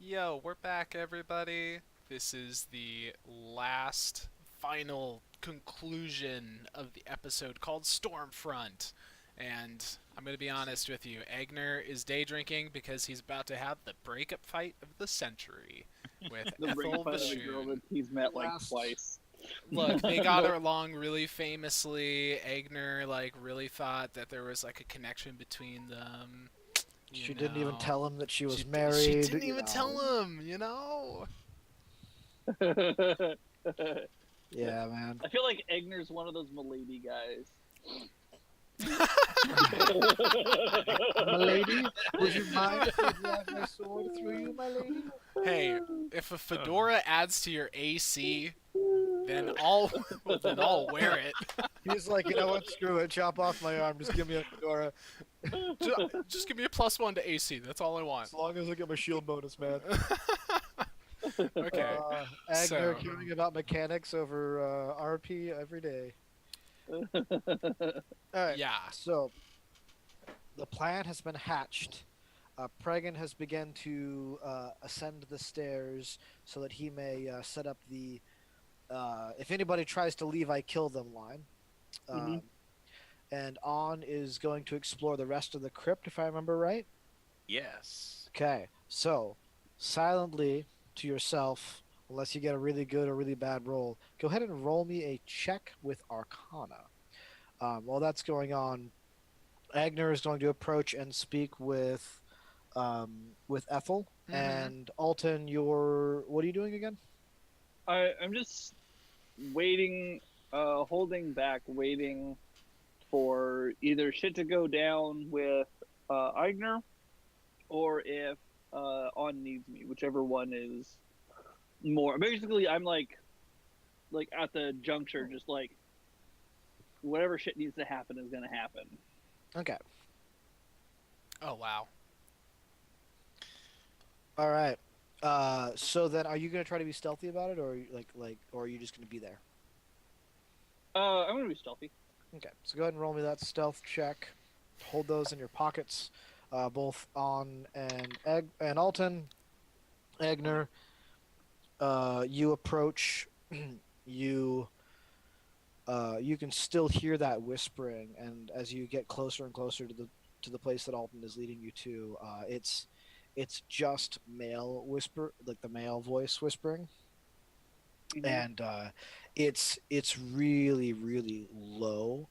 Yo, we're back, everybody. This is the last, final conclusion of the episode called Stormfront. And I'm going to be honest with you, Eigner is day drinking because he's about to have the breakup fight of the century with The breakup Ethel fight of a girl that Bashoon. he's met like Last. twice. Look, they got along really famously. Eigner, really thought that there was, a connection between them. She didn't even tell him that she was She married. didn't even tell him. I Yeah, man. feel like Egner's one of those milady guys. My lady, would you mind if I drive my sword through you, my lady? Hey, if a fedora adds to your AC, then I'll wear it. He's like, you know what? Screw it. Chop off my arm. Just give me a fedora. Just give me a +1 to AC. That's all I want. As long as I get my shield bonus, man. Okay. Agner So- caring about mechanics over RP every day. Alright. Yeah. So, the plan has been hatched. Pregan has begun to ascend the stairs so that he may set up the if anybody tries to leave, I kill them line. Mhm. And Onn is going to explore the rest of the crypt, if I remember right. Yes. Okay, so silently to yourself, unless you get a really good or really bad roll, go ahead and roll me a check with Arcana. While that's going on, Agner is going to approach and speak with Ethel. Mhm. And Alton, what are you doing again? I'm just waiting, holding back, waiting for either shit to go down with Eigner, or if On needs me, whichever one is more. Basically, I'm like at the juncture, just like whatever shit needs to happen is gonna happen. Okay. Oh wow. All right. So then, are you gonna try to be stealthy about it, or or are you just gonna be there? I'm gonna be stealthy. Okay. So go ahead and roll me that stealth check. Hold those in your pockets, both On and Alton. Agner, you approach. you you can still hear that whispering, and as you get closer and closer to the place that Alton is leading you to, it's just male whisper, like the male voice whispering, Mhm. and it's really really low,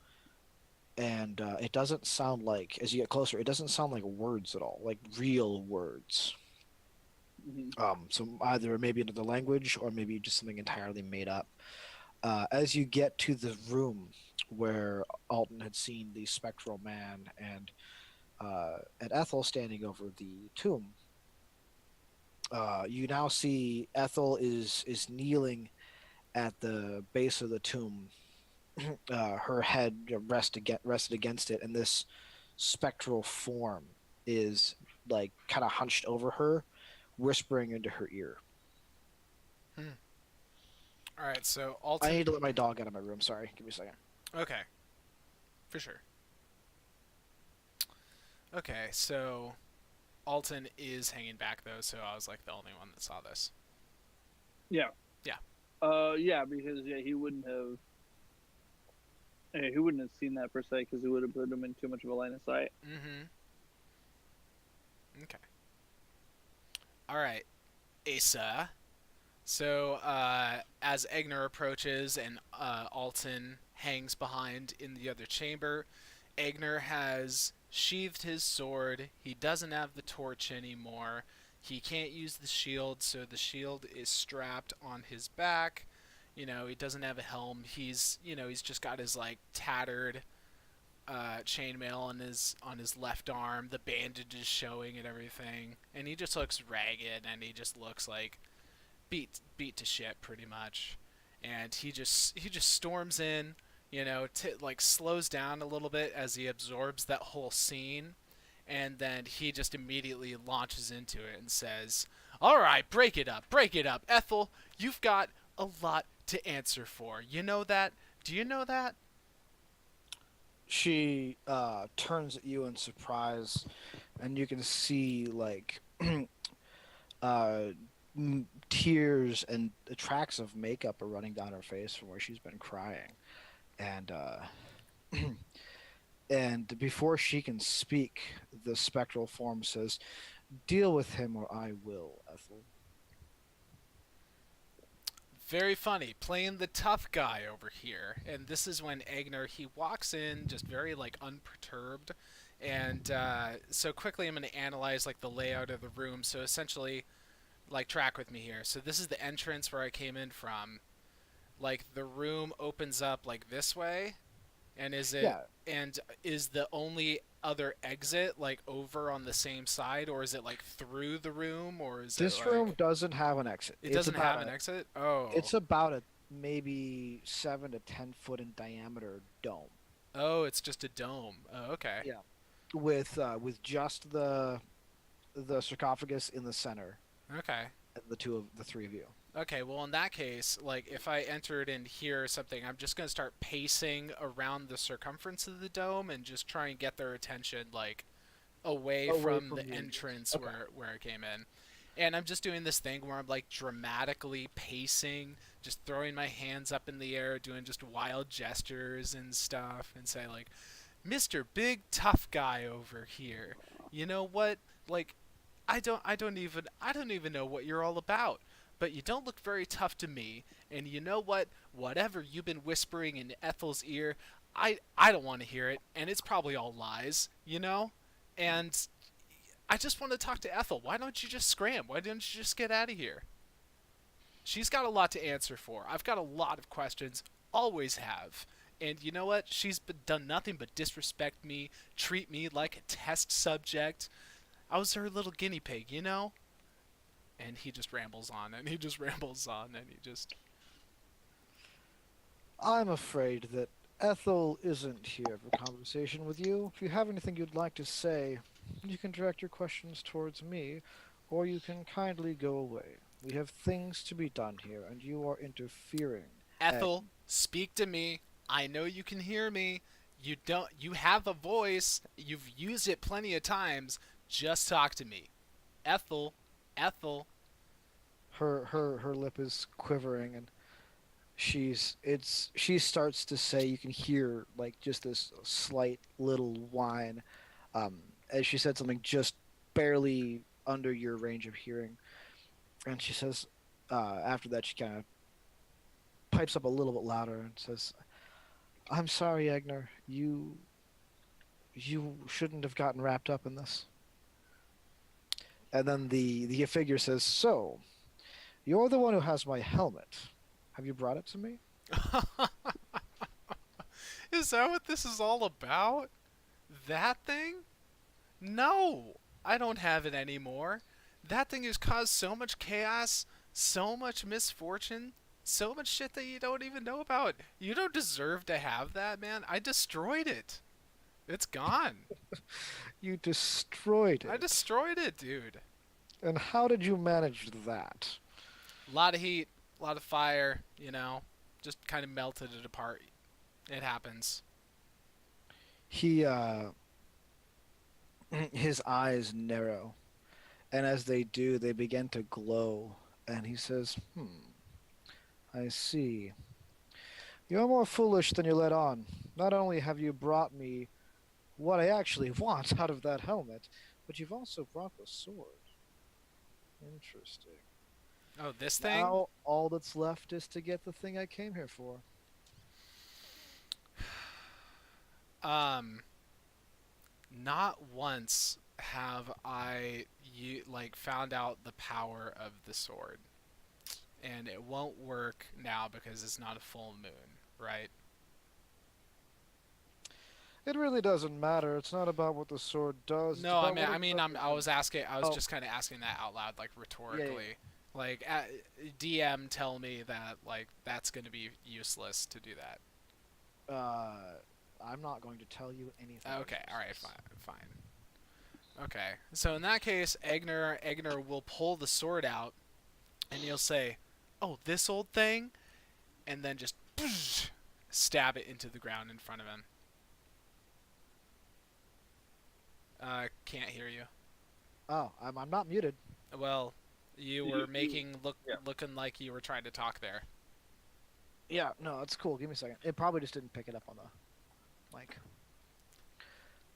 and it doesn't sound like, as you get closer, it doesn't sound like words at all, like real words. Mhm. So either maybe another language or maybe just something entirely made up. As you get to the room where Alton had seen the spectral man and Ethel standing over the tomb, you now see Ethel is kneeling at the base of the tomb. Her head rested against it, and this spectral form is like kind of hunched over her, whispering into her ear. All right. So I Alton. need to let my dog out of my room. Sorry, give me a second. Okay. For sure. Okay. So Alton is hanging back though, so I was like the only one that saw this. Yeah. Yeah. Yeah, because he wouldn't have. He wouldn't have seen that per se because it would have put him in too much of a line of sight. Mm-hmm. Okay. All right, Asa. So as Egner approaches and Alton hangs behind in the other chamber, Egner has sheathed his sword. He doesn't have the torch anymore. He can't use the shield, so the shield is strapped on his back. He doesn't have a helm. He's just got his tattered chainmail on his left arm. The bandage is showing and everything, and he just looks ragged, and he just looks like beat to shit pretty much. And he just storms in, slows down a little bit as he absorbs that whole scene, and then he just immediately launches into it and says, "All right, break it up, Ethel. You've got a lot to answer for. You know that? Do you know that?" She turns at you in surprise, and you can see uh, tears and tracks of makeup are running down her face from where she's been crying, and and before she can speak, the spectral form says, "Deal with him, or I will, Ethel." Very funny, playing the tough guy over here. And this is when Eigner he walks in just very like unperturbed, and so quickly I'm going to analyze like the layout of the room. So essentially, like track with me here. So this is the entrance where I came in from. Like the room opens up like this way, and Yeah, is the only other exit like over on the same side, or is it like through the room, or is it this room like doesn't have an exit. it doesn't have an exit? Oh. It's about a maybe 7 to 10 foot in diameter dome. Oh, it's just a dome. Oh, okay. Yeah, with just the sarcophagus in the center, Okay. and the three of you. Okay, well in that case, like if I entered in here or something, I'm just gonna start pacing around the circumference of the dome and just try and get their attention like away Away from from the you. entrance Okay. where I came in. And I'm just doing this thing where I'm like dramatically pacing, just throwing my hands up in the air, doing just wild gestures and stuff, and say like, "Mr. Big Tough Guy over here. You know what? Like, I don't even know what you're all about. But you don't look very tough to me. And you know what? Whatever you've been whispering in Ethel's ear, I don't want to hear it, and it's probably all lies, you know? And I just want to talk to Ethel. Why don't you just scram? Why don't you just get out of here? She's got a lot to answer for. I've got a lot of questions, always have. And you know what? Done nothing but disrespect me, treat me like a test subject. I was her little guinea pig, you know? And he just rambles on, and he just rambles on, and he just. I'm afraid that Ethel isn't here for conversation with you. If you have anything you'd like to say, you can direct your questions towards me, or you can kindly go away. We have things to be done here, and you are interfering. Ag- Ethel, speak to me. I know you can hear me. You have a voice. You've used it plenty of times. Just talk to me. Ethel, Ethel. her lip is quivering, and she starts to say, you can hear like just this slight little whine, as she said something just barely under your range of hearing, and she says, after that she kind of pipes up a little bit louder and says, "I'm sorry, Egner. You shouldn't have gotten wrapped up in this." And then the figure says, "So, you're the one who has my helmet. Have you brought it to me?" Is that what this is all about? That thing? No, I don't have it anymore. That thing has caused so much chaos, so much misfortune, so much shit that you don't even know about. You don't deserve to have that, man. I destroyed it. It's gone. You destroyed I it. destroyed it, dude. And how did you manage that? A lot of heat, a lot of fire, you know, just kind of melted it apart. It happens. He his eyes narrow, and as they do, they begin to glow, and he says, I see. You're more foolish than you let on. Not only have you brought me what I actually want out of that helmet, but you've also brought the sword. Interesting. Oh, this thing? Now all that's left is to get the thing I came here for. Um, not once have like found out the power of the sword, and it won't work now because it's not a full moon, right? It really doesn't matter. It's not about what the sword does. It's No, about what it I was Oh, just kind of asking that out loud, like yeah, yeah. rhetorically. Like, DM tell me that like that's going to be useless to do that. I'm not going to tell you anything. Okay, all right, fine, fine. Okay, so in that case, Egner will pull the sword out, and he'll say, "Oh, this old thing," and then just stab it into the ground in front of him. Can't hear you. Oh, I'm not muted. Well, You You, were you, yeah. looking like you were trying to talk there. Yeah, no, it's cool. Give me a second. It probably just didn't pick it up on the mic.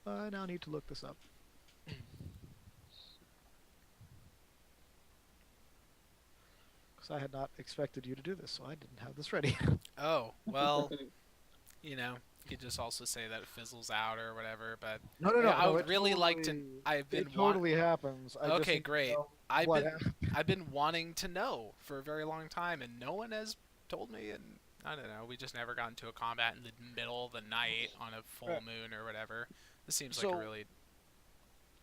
I now need to look this up. Because I had not expected you to do this, so I didn't have this ready. Oh, well, you know, you could just also say that it fizzles out or whatever, but No, no, yeah, no, I no. would really like to. I've been It totally happens. I just Okay, need to great. know I've what been happened. I've been wanting to know for a very long time, and no one has told me. And I don't know. We just never got into a combat in the middle of the night on a full Right. moon or whatever. This seems like a So really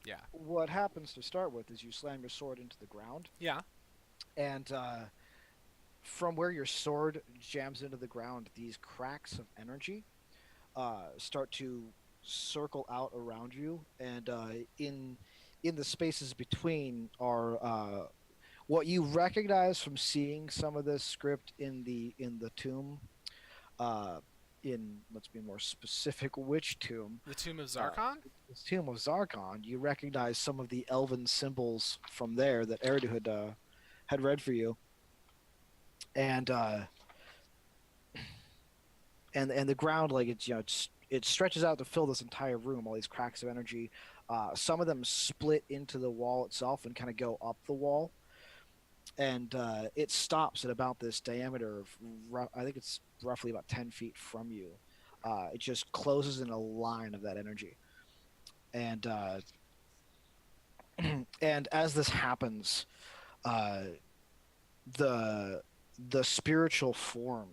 yeah what happens to start with is you slam your sword into the ground, yeah. and from where your sword jams into the ground, these cracks of energy start to circle out around you, and in the spaces between are what you recognize from seeing some of this script in the tomb. Uh, in let's be more specific, which tomb? The Tomb of Uh, Zarkon. this tomb of Zarkon. You recognize some of the elven symbols from there that Eridu had read for you, and and the ground, like it stretches out to fill this entire room. All these cracks of energy. Some of them split into the wall itself and kind of go up the wall, and it stops at about this diameter of I think it's roughly about 10 feet from you. It just closes in a line of that energy, and and as this happens, uh, the the spiritual form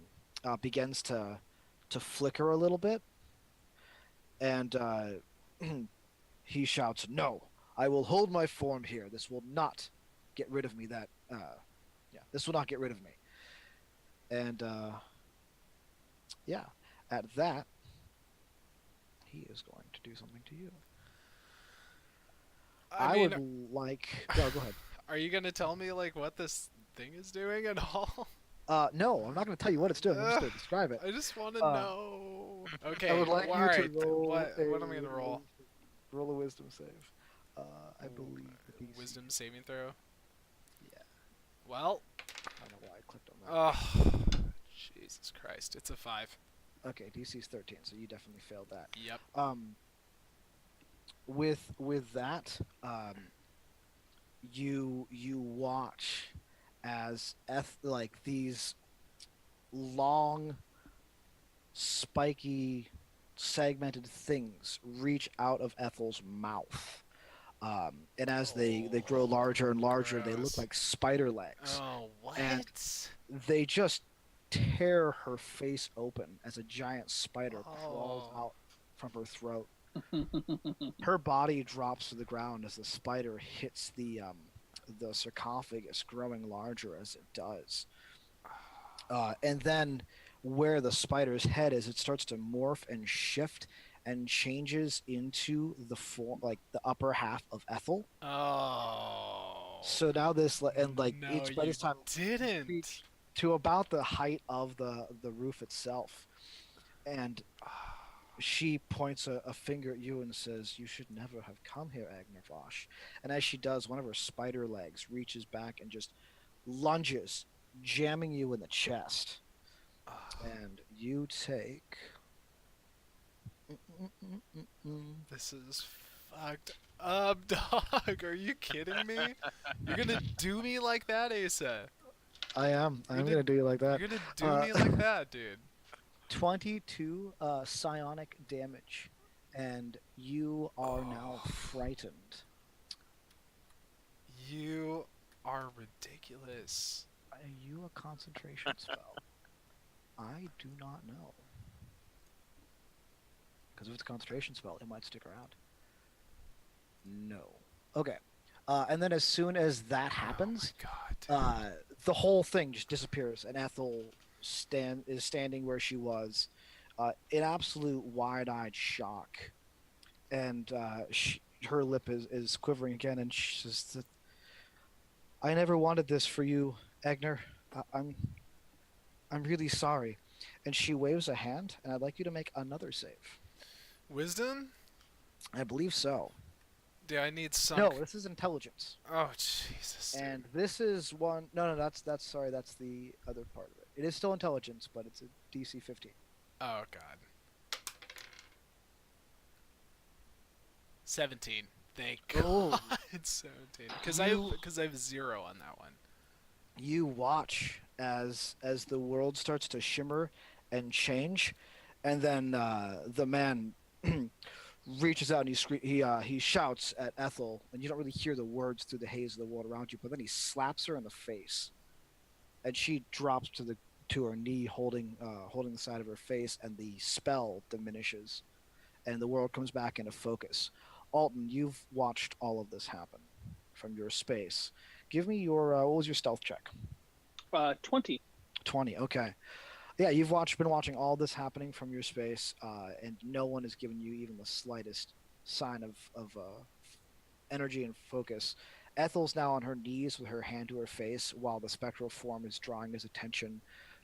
begins to flicker a little bit, and he shouts, "No, I will hold my form here. This will not get rid of me. Yeah, this will not get rid of me." And yeah, at that, he is going to do something to you. I I mean, would like. No, go ahead. are you gonna tell me like what this thing is doing at all? No, I'm not going to tell you what it's doing. I'm just going to describe it. I just want to Uh, know. I Okay, would like all you to right. roll What am I gonna roll? roll a wisdom save. I believe the DC. Wisdom saving throw. Yeah, Well, I don't know why I clicked on that. oh, Jesus Christ! It's a 5. Okay, DC's 13, so you definitely failed that. Yep. With that, you watch as like these long, spiky, segmented things reach out of Ethel's mouth. And as they grow larger and larger, they look Gross. like spider legs. Oh, what? And they just tear her face open as a giant spider crawls Oh. out from her throat. Her body drops to the ground as the spider hits the sarcophagus, growing larger as it does. And then where the spider's head is, it starts to morph and shift and changes into the form, like the upper half of Ethel. Oh. So now and like No, it's by you this time didn't. reached to about the height of the roof itself, and she points a finger at you and says, "You should never have come here, Eigner Bosh." And as she does, one of her spider legs reaches back and just lunges, jamming you in the chest. And you take. This is fucked up, dog. Are you kidding me? You're gonna do me like that, Asa? I am. I'm gonna- gonna do you like that. You're gonna do me like that, dude? 22 psionic damage, and you are now frightened. You are ridiculous. Are you a concentration spell? I do not know. Because if it's a concentration spell, it might stick around. No. Okay. And then as soon as that happens, Oh my god, dude. the whole thing just disappears, and Ethel is standing where she was, in absolute wide-eyed shock, and her lip is quivering again, and she says, "I never wanted this for you, Eigner. I'm really sorry." And she waves a hand, and I'd like you to make another save. Wisdom? I believe so. Do I need No, sunk? this is intelligence. Oh Jesus, dude. And this is one. No, no, that's sorry. That's the other part of it. It is still intelligence, but it's a DC 15. Oh God. 17. Thank Oh, God. 17. you Because I have 0 on that one. you watch as the world starts to shimmer and change, and then the man reaches out and he shouts at Ethel, and you don't really hear the words through the haze of the world around you. But then he slaps her in the face, and she drops to her knee, holding the side of her face, and the spell diminishes, and the world comes back into focus. Alton, you've watched all of this happen from your space. Give me your what was your stealth check? 20. 20. Okay. Yeah, been watching all this happening from your space, and no one has given you even the slightest sign of energy and focus. Ethel's now on her knees with her hand to her face, while the spectral form is drawing his attention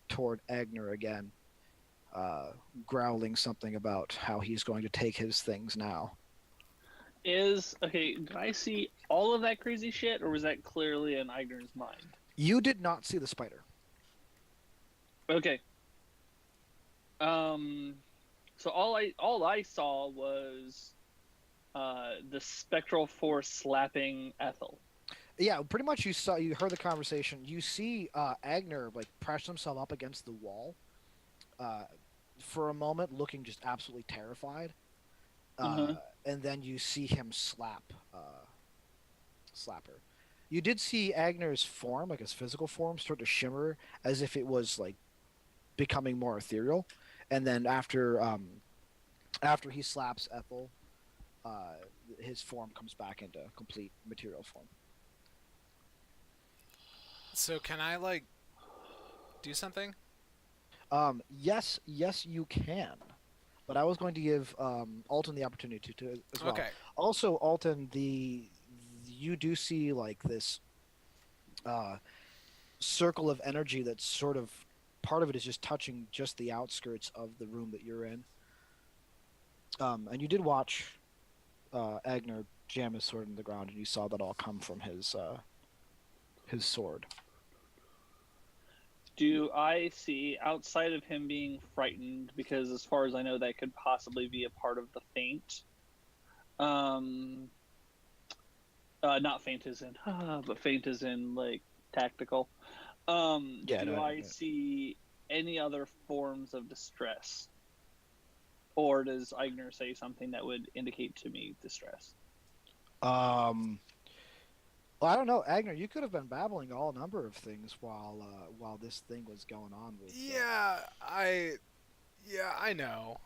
toward Eigner again, uh, growling something about how he's going to take his things now. Okay, did I see all of that crazy shit, or was that clearly in Eigner's mind? You did not see the spider. Okay. Um, so all I saw was the spectral force slapping Ethel. Yeah, pretty much. You heard the conversation. You see Eigner like press himself up against the wall, uh, for a moment, looking just absolutely terrified. Uh-huh. And then you see him slap her. You did see Agner's form, like his physical form, start to shimmer as if it was like becoming more ethereal. And then after he slaps Ethel, uh, his form comes back into complete material form. So can I like do something? Yes, yes, you can. But I was going to give Alton the opportunity to as well. Okay. Also, Alton, the you do see like this uh, circle of energy that's sort of part of it is just touching just the outskirts of the room that you're in. And you did watch Agner jam his sword in the ground, and you saw that all come from his sword. Do I see outside of him being frightened, because as far as I know, that could possibly be a part of the feint. Um, not feint as in, but feint as in like tactical. Yeah, Do no, I see any other forms of distress, or does Eigner say something that would indicate to me distress? um, well, I don't know, Agner. You could have been babbling all number of things while this thing was going on with. Yeah, I know.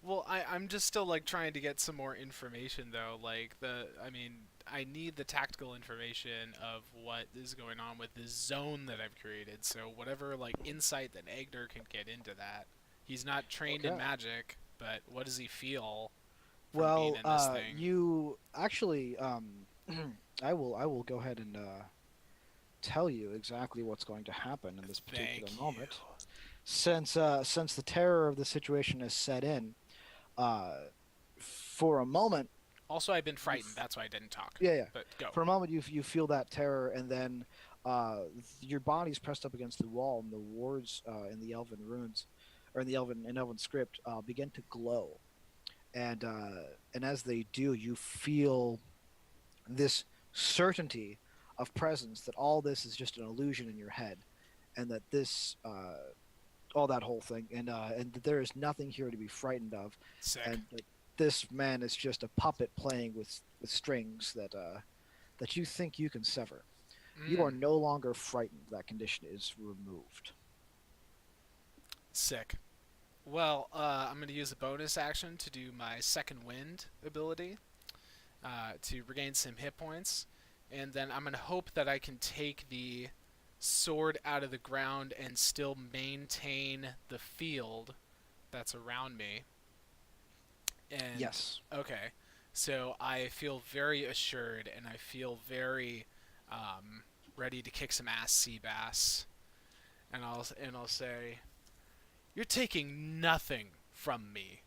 Well, I'm just still like trying to get some more information though. I mean, I need the tactical information of what is going on with this zone that I've created. So whatever like insight that Egner can get into that. He's not trained in Okay. magic, but what does he feel from being Well, in this thing? you actually, I will go ahead and tell you exactly what's going to happen in this particular Thank you. moment, since the terror of the situation has set in. Uh, for a moment, Also, I've been you frightened. That's why I didn't talk. yeah, yeah. But go. For a moment, you feel that terror, and then your body's pressed up against the wall, and the words in the Elven runes, or in the Elven script, begin to glow, and as they do, you feel this certainty of presence that all this is just an illusion in your head, and that all that whole thing, and that there is nothing here to be frightened of, Sick. and that this man is just a puppet playing with strings that you think you can sever. You are Mm, no longer frightened. That condition is removed. sick. Well, I'm going to use a bonus action to do my second wind ability to regain some hit points. And then I'm going to hope that I can take the sword out of the ground and still maintain the field that's around me. And Yes. okay, so I feel very assured and I feel very um, ready to kick some ass, sea bass. And I'll say, "You're taking nothing from me."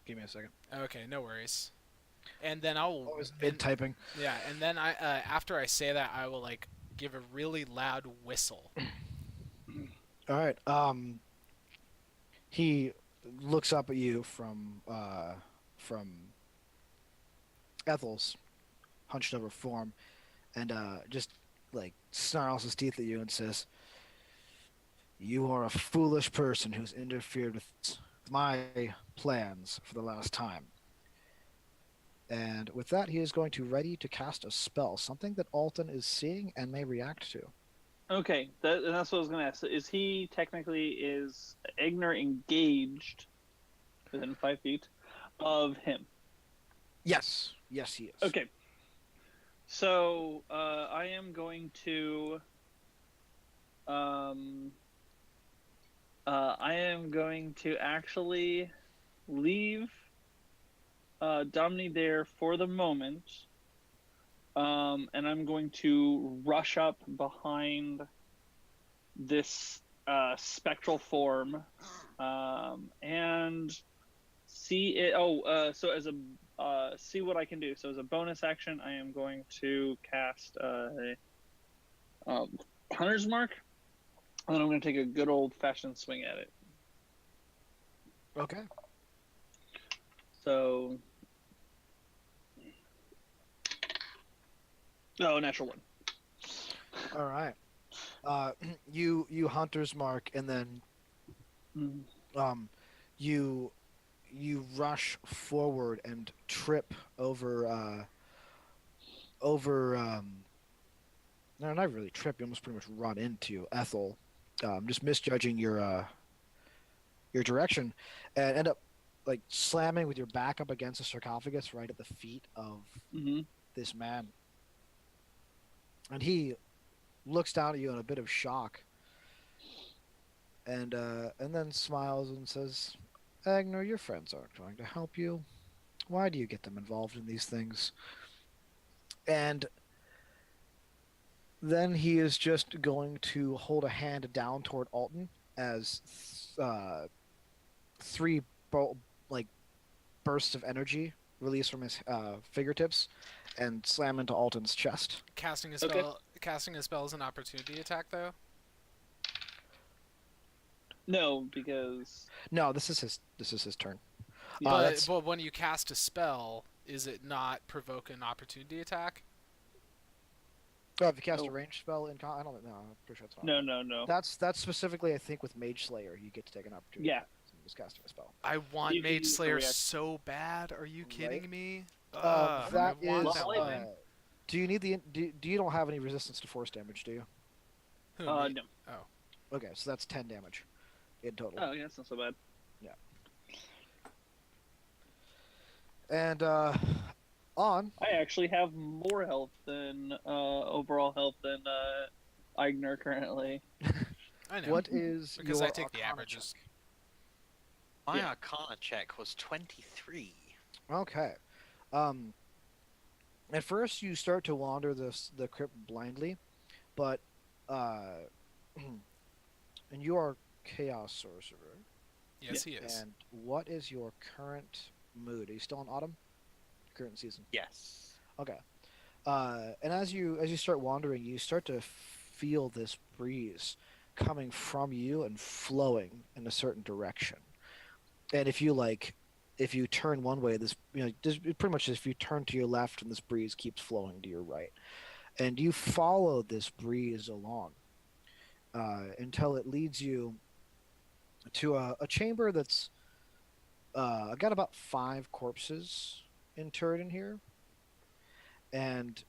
Give me a second. Okay, no worries. And then I'll Always and mid typing. yeah, and then I after I say that, I will like give a really loud whistle. All right. He looks up at you from Ethel's hunched over form, and just like snarls his teeth at you and says, "You are a foolish person who's interfered with my plans for the last time." And with that, he is going to ready to cast a spell, something that Alton is seeing and may react to. Okay, and that's what I was going to ask. Is Eigner engaged within 5 feet of him? Yes, yes, he is. Okay. So I am going to actually leave Domini there for the moment, and I'm going to rush up behind this spectral form and see it. So as a see what I can do. So as a bonus action, I am going to cast Hunter's Mark, and then I'm going to take a good old-fashioned swing at it. Okay. So, natural one. All right. You hunter's mark, and then you rush forward and trip over no, not really trip. You almost pretty much run into Ethel, just misjudging your direction, and end up like slamming with your back up against the sarcophagus right at the feet of this man. And he looks down at you in a bit of shock, and then smiles and says, "Eigner, your friends aren't trying to help you. Why do you get them involved in these things?" And then he is just going to hold a hand down toward Alton as three bursts of energy release from his fingertips and slam into Alton's chest. Casting a spell. Okay. Casting a spell is an opportunity attack, though. No, because No, this is his turn. But when you cast a spell, is it not provoke an opportunity attack? Oh, if you cast a ranged spell in I don't know. I'm pretty sure it's not. No. That's specifically, I think, with Mage Slayer, you get to take an opportunity. Yeah. Someone was casting a spell. I want You can Mage use the Slayer reaction. so bad. Are you kidding Right? me? That I want is. that Well, one. Do you need do you don't have any resistance to force damage, do you? Who, me? No. Oh. Okay, so that's 10 damage in total. Oh, yeah, that's not so bad. And on. I actually have more health than overall health than Eigner currently. I know. What is Because your I take the Arcana averages. check? My Yeah. Arcana check was 23. Okay. At first you start to wander the crypt blindly, but and you are Chaos Sorcerer. Yes, he is. And what is your current mood? Are you still in autumn? Current season. Yes. Okay. And as you start wandering, you start to feel this breeze coming from you and flowing in a certain direction. And if you turn one way, this pretty much if you turn to your left, and this breeze keeps flowing to your right, and you follow this breeze along until it leads you to a chamber that's got about 5 corpses interred in here, and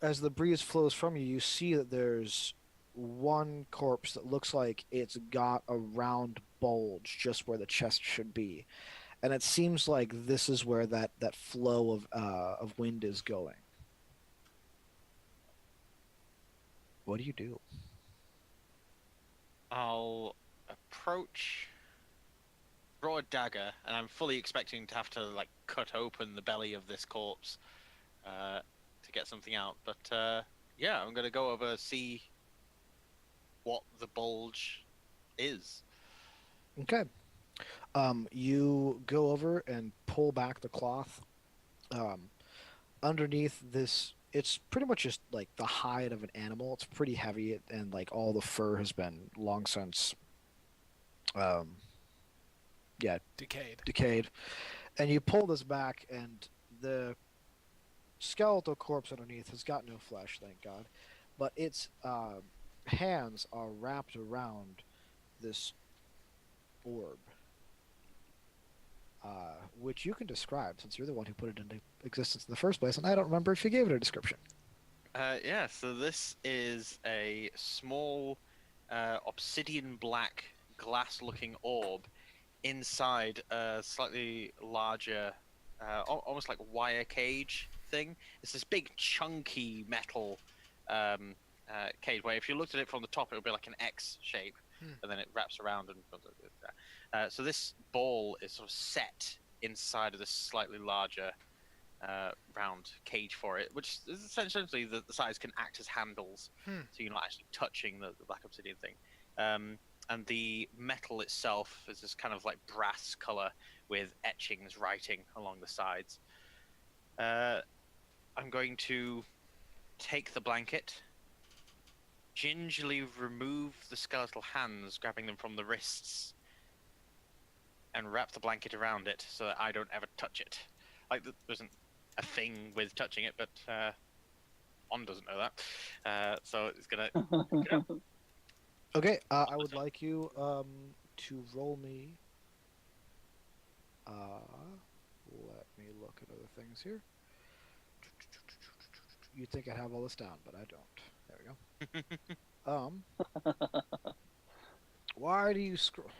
as the breeze flows from you, you see that there's one corpse that looks like it's got a round bulge just where the chest should be, and it seems like this is where that flow of wind is going. What do you do? I'll approach, draw a dagger, and I'm fully expecting to have to like cut open the belly of this corpse to get something out. But yeah, I'm gonna go over see what the bulge is. Okay. You go over and pull back the cloth. Um, Underneath this, it's pretty much just like the hide of an animal. It's pretty heavy, and like all the fur has been long since, um, yeah, Decayed. decayed. And you pull this back, and the skeletal corpse underneath has got no flesh, thank God, but its hands are wrapped around this orb, which you can describe since you're the one who put it into existence in the first place, and I don't remember if you gave it a description. Yeah, so this is a small obsidian black glass-looking orb inside a slightly larger, almost like wire cage thing. It's this big chunky metal um, cage where if you looked at it from the top, it would be like an X shape, Hmm. and then it wraps around and so this ball is sort of set inside of this slightly larger round cage for it, which is essentially the size can act as handles, Hmm. so you're not actually touching the black obsidian thing. And the metal itself is this kind of like brass color with etchings, writing along the sides. I'm going to take the blanket, gingerly remove the skeletal hands, grabbing them from the wrists, and wrap the blanket around it so that I don't ever touch it. Like, there isn't a thing with touching it, but Onn doesn't know that. So it's gonna. Okay, I would like you to roll me. Let me look at other things here. You'd think I'd have all this down, but I don't. There we go. Why do you scroll?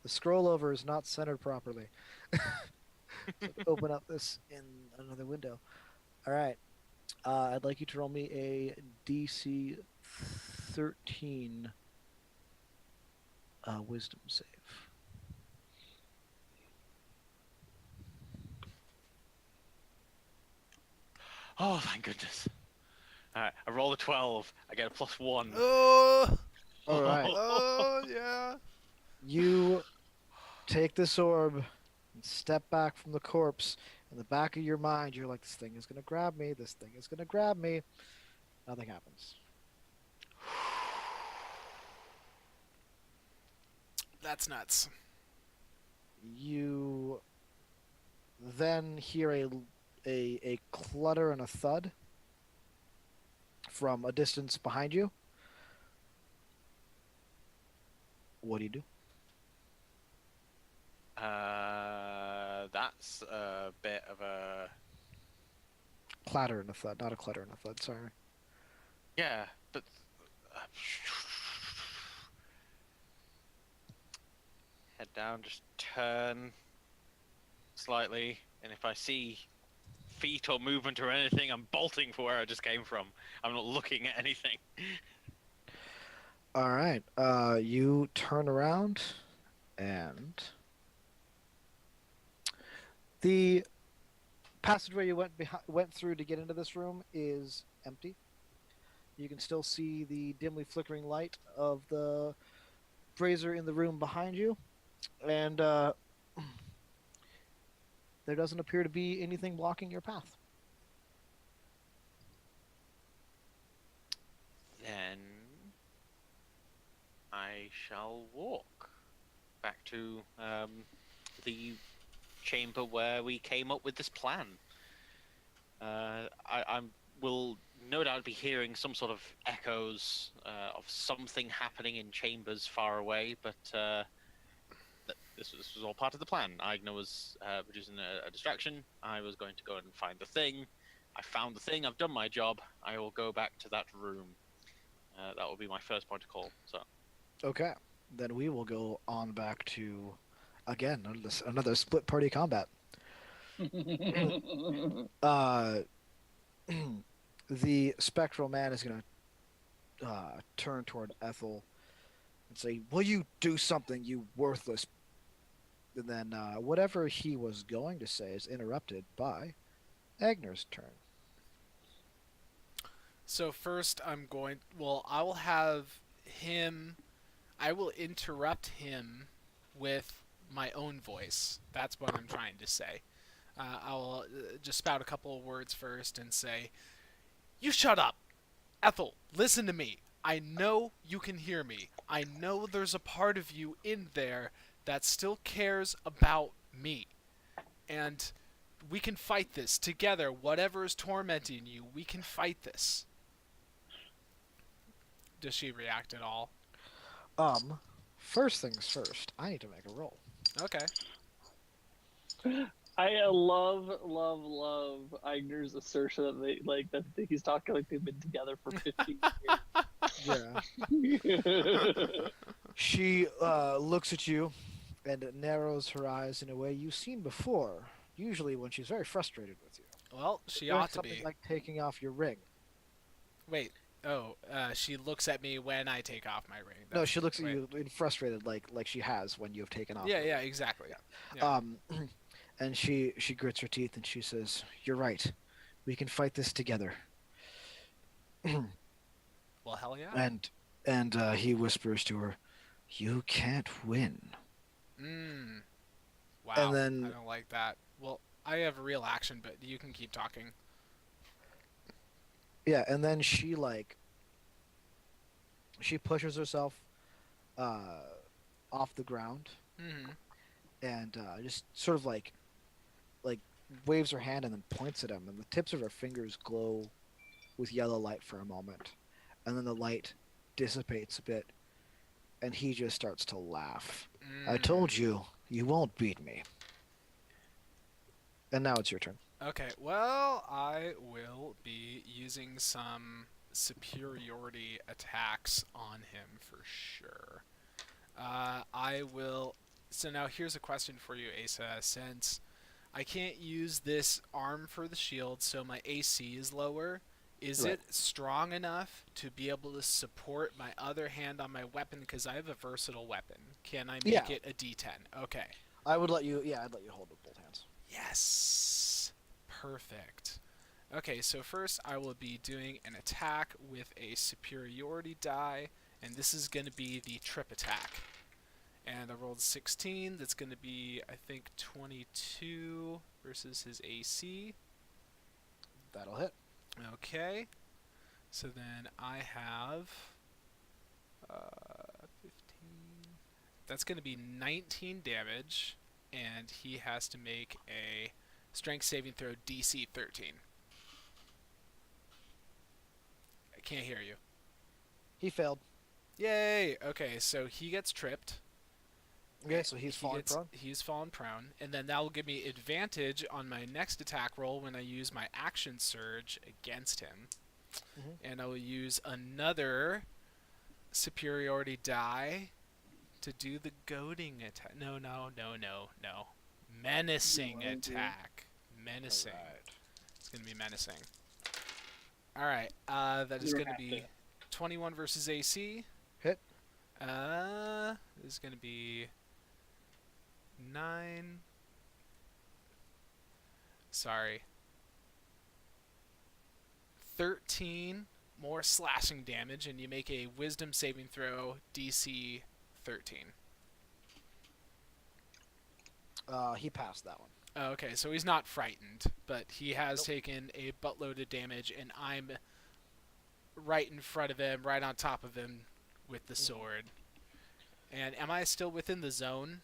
The scroll over is not centered properly. So open up this in another window. All right. I'd like you to roll me a DC 13 wisdom save. Oh, thank goodness! All right, I roll a 12. I get a +1. Oh, All right. oh yeah. You take this orb and step back from the corpse. In the back of your mind, you're like, this thing is going to grab me. This thing is going to grab me. Nothing happens. That's nuts. You then hear a clutter and a thud from a distance behind you. What do you do? That's a bit of a Clatter and a thud, not a clutter and a thud. Sorry. yeah, but head down, just turn slightly, and if I see feet or movement or anything, I'm bolting for where I just came from. I'm not looking at anything. All right. You turn around, and the passageway you went through to get into this room is empty. You can still see the dimly flickering light of the brazier in the room behind you, and there doesn't appear to be anything blocking your path. Then I shall walk back to the chamber where we came up with this plan. I will no doubt be hearing some sort of echoes of something happening in chambers far away, but this was all part of the plan. Eigner was producing a distraction. I was going to go and find the thing. I found the thing. I've done my job. I will go back to that room. That will be my first point of call. So. Okay. Then we will go on back to, again, another split party combat. The spectral man is going to turn toward Ethel and say, "Will you do something, you worthless?" And then whatever he was going to say is interrupted by Agner's turn. So first, I'm going. Well, I will have him. I will interrupt him with my own voice. That's what I'm trying to say. I'll just spout a couple of words first and say, "You shut up! Ethel, listen to me. I know you can hear me. I know there's a part of you in there that still cares about me. And we can fight this together. Whatever is tormenting you, we can fight this." Does she react at all? First things first, I need to make a roll. Okay. I love Eigner's assertion that they like that he's talking like they've been together for 15 Yeah. years. She looks at you and narrows her eyes in a way you've seen before, usually when she's very frustrated with you. Well, she Doing ought to something be. like taking off your ring. Wait. Oh, she looks at me when I take off my ring. No, she looks at wait. you in frustrated, like she has when you've taken off. Yeah, your yeah, ring. exactly. Yeah. And she grits her teeth and she says, "You're right. We can fight this together." Well, hell yeah. And he whispers to her, "You can't win." Mmm. Wow. And then- I don't like that. Well, I have a real action, but you can keep talking. Yeah, and then she pushes herself off the ground Mm-hmm. and just sort of like waves her hand and then points at him, and the tips of her fingers glow with yellow light for a moment, and then the light dissipates a bit, and he just starts to laugh. "I told you, you won't beat me." And now it's your turn. Okay, well, I will be using some superiority attacks on him for sure. I will. So now here's a question for you, Asa. Since I can't use this arm for the shield, so my AC is lower, is Right. it strong enough to be able to support my other hand on my weapon? Because I have a versatile weapon. Can I make Yeah. it a D10? Okay. I'd let you hold with both hands. Yes. Perfect. Okay, so first I will be doing an attack with a superiority die, and this is going to be the trip attack. And I rolled 16. That's going to be, I think, 22 versus his AC. That'll hit. Okay. So then I have 15. That's going to be 19 damage, and he has to make a strength saving throw DC 13. I can't hear you. He failed. Yay! Okay, so he gets tripped. Okay, so he's falling prone. He's fallen prone, and then that will give me advantage on my next attack roll when I use my action surge against him. Mhm. And I will use another superiority die to do the goading attack. No. Menacing You wanna do- attack. Menacing. Alright. It's going to be menacing. Alright, that is You going to have be 21 versus AC. Hit. This is going to be 9. Sorry. 13 more slashing damage, and you make a wisdom saving throw DC 13. He passed that one. Oh, okay, so he's not frightened, but he has Nope. taken a buttload of damage, and I'm right in front of him, right on top of him with the sword. And am I still within the zone?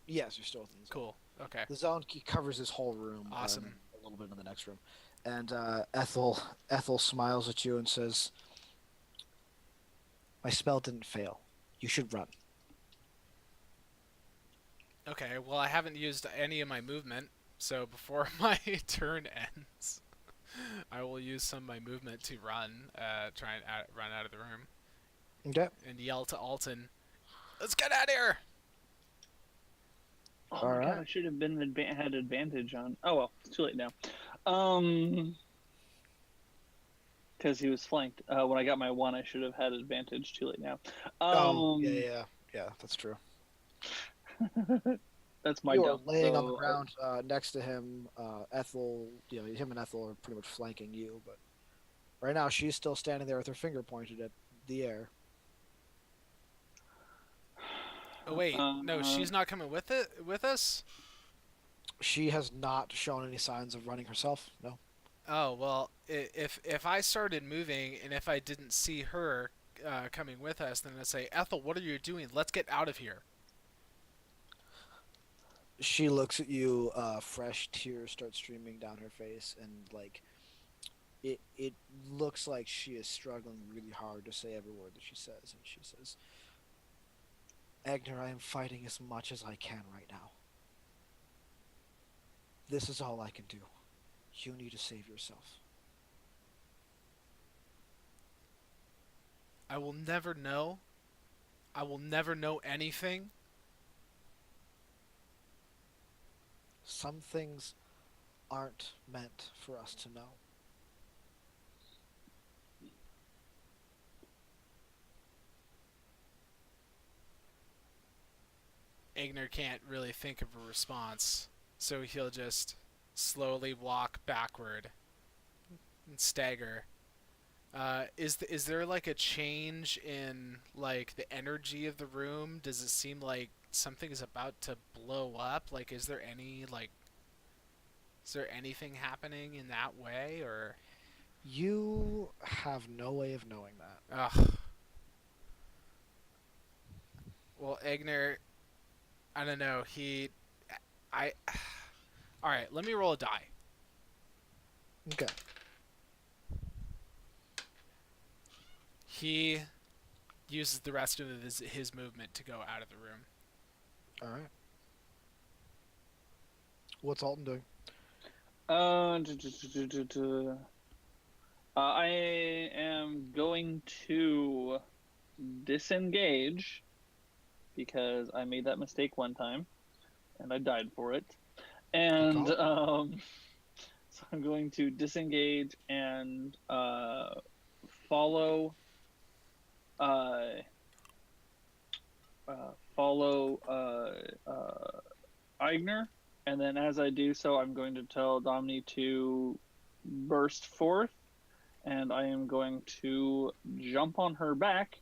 Yes, you're still within the zone. Cool. Okay. The zone covers this whole room. Awesome. And a little bit in the next room. And Ethel smiles at you and says, "My spell didn't fail. You should run." Okay, well, I haven't used any of my movement, so before my turn ends, I will use some of my movement to run, try and run out of the room, Okay. and yell to Alton, "Let's get out of here!" Oh my Alright. god, I should have been had advantage on. Oh well, it's too late now. Because he was flanked. When I got my 1, I should have had advantage. Too late now. Yeah, that's true. That's my You are dumb. laying on the So, ground next to him. Ethel, him and Ethel are pretty much flanking you, but right now she's still standing there with her finger pointed at the air. Oh wait, no, Uh, she's not coming with us. She has not shown any signs of running herself. No. Oh well, if I started moving and if I didn't see her coming with us, then I'd say, Ethel, what are you doing? Let's get out of here. She looks at you. Fresh tears start streaming down her face, and like it looks like she is struggling really hard to say every word that she says. And she says, "Agner, I am fighting as much as I can right now. This is all I can do. You need to save yourself." I will never know. I will never know anything. Some things aren't meant for us to know. Eigner can't really think of a response, so he'll just slowly walk backward and stagger. Is there like a change in like the energy of the room? Does it seem like something is about to blow up? Like, is there anything happening in that way or? You have no way of knowing that. Ugh. Well, Egner, I don't know. I. All right, let me roll a die. Okay. He uses the rest of his movement to go out of the room. All right. What's Alton doing? I am going to disengage because I made that mistake one time and I died for it. And so I'm going to disengage and follow follow Eigner, and then as I do so, I'm going to tell Domini to burst forth, and I am going to jump on her back,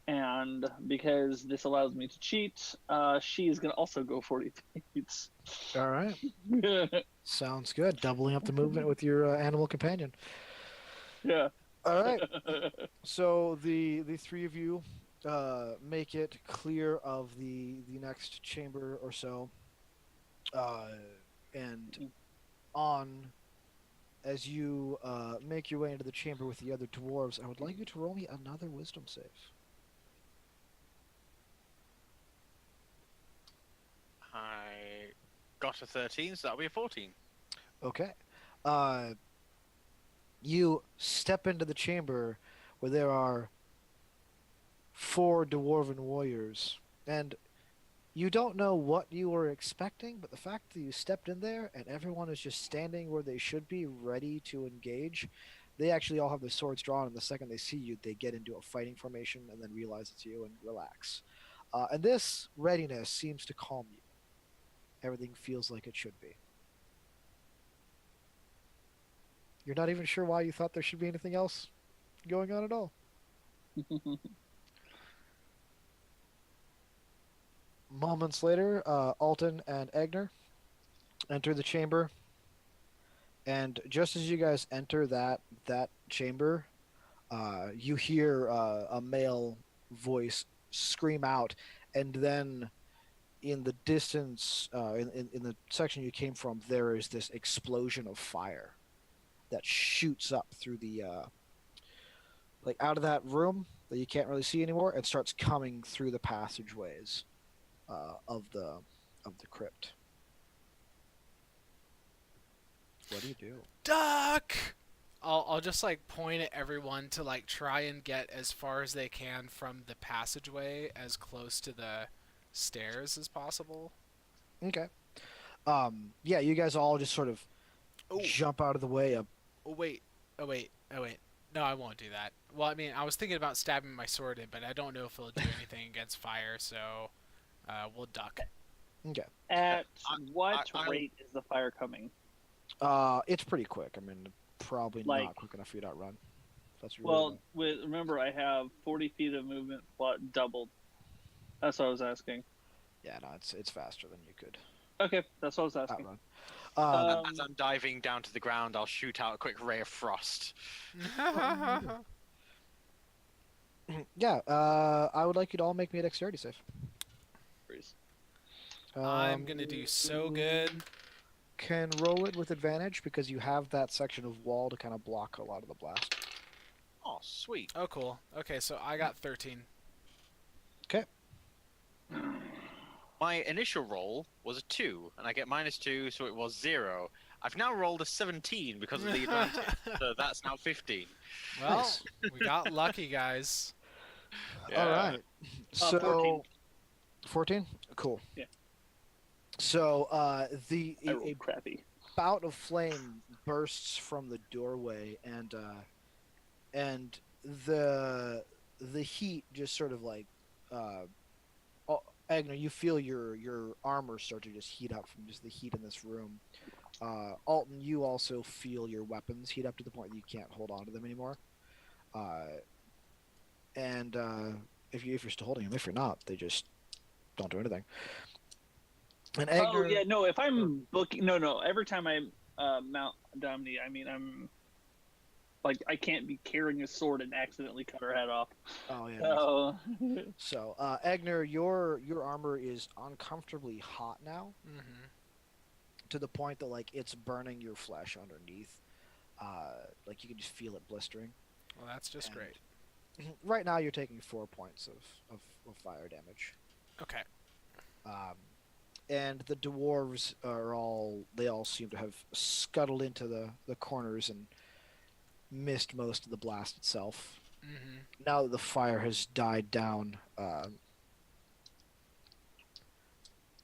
and because this allows me to cheat, she is going to also go 40 feet. All right. Sounds good. Doubling up the movement with your animal companion. Yeah. All right. So the three of you make it clear of the next chamber or so, and on as you make your way into the chamber with the other dwarves, I would like you to roll me another wisdom save. I got a 13, so that'll be a 14. Okay. You step into the chamber where there are 4 dwarven warriors, and you don't know what you were expecting, but the fact that you stepped in there and everyone is just standing where they should be, ready to engage, they actually all have their swords drawn, and the second they see you, they get into a fighting formation and then realize it's you and relax. And this readiness seems to calm you. Everything feels like it should be. You're not even sure why you thought there should be anything else going on at all. Moments later, Alton and Eigner enter the chamber, and just as you guys enter that chamber, you hear a male voice scream out, and then in the distance, in the section you came from, there is this explosion of fire that shoots up through the like out of that room that you can't really see anymore, and starts coming through the passageways of the crypt. What do you do? Duck! I'll just like point at everyone to like try and get as far as they can from the passageway as close to the stairs as possible. Okay. Yeah, you guys all just sort of Oh, jump out of the way. oh wait, oh wait, oh wait. No, I won't do that. Well, I mean, I was thinking about stabbing my sword in, but I don't know if it'll do anything against fire, so we'll duck. Okay. At I- what I- rate is the fire coming? It's pretty quick. I mean, probably Like- not quick enough for you to outrun. That's your Well, remember I have 40 feet of movement doubled. That's what I was asking. Yeah, no, it's faster than you could Okay, that's what I was asking. outrun. As I'm diving down to the ground, I'll shoot out a quick ray of frost. Yeah, I would like you to all make me a dexterity save. I'm gonna do so good. Can roll it with advantage because you have that section of wall to kind of block a lot of the blast. Oh, sweet. Oh, cool. Okay, so I got 13. Okay. My initial roll was a 2, and I get -2, so it was 0. I've now rolled a 17 because of the advantage, so that's now 15. Well, Nice. we got lucky, guys. All right. So 14. 14? Cool. Yeah. So I a rolled crappy. bout of flame bursts from the doorway, and the heat just sort of like Eigner, you feel your armor start to just heat up from just the heat in this room. Alton, you also feel your weapons heat up to the point that you can't hold on to them anymore. And if you're still holding them, if you're not, they just don't do anything. And Eigner, Oh yeah, no. If I'm booking, no. Every time I mount Domini, I mean I'm like I can't be carrying a sword and accidentally cut her head off. Oh yeah. So So, Eigner, your armor is uncomfortably hot now, to the point that like it's burning your flesh underneath. Like you can just feel it blistering. Well, that's just And great. Right now, you're taking 4 points of fire damage. Okay. And the dwarves they all seem to have scuttled into the corners and missed most of the blast itself. Now that the fire has died down,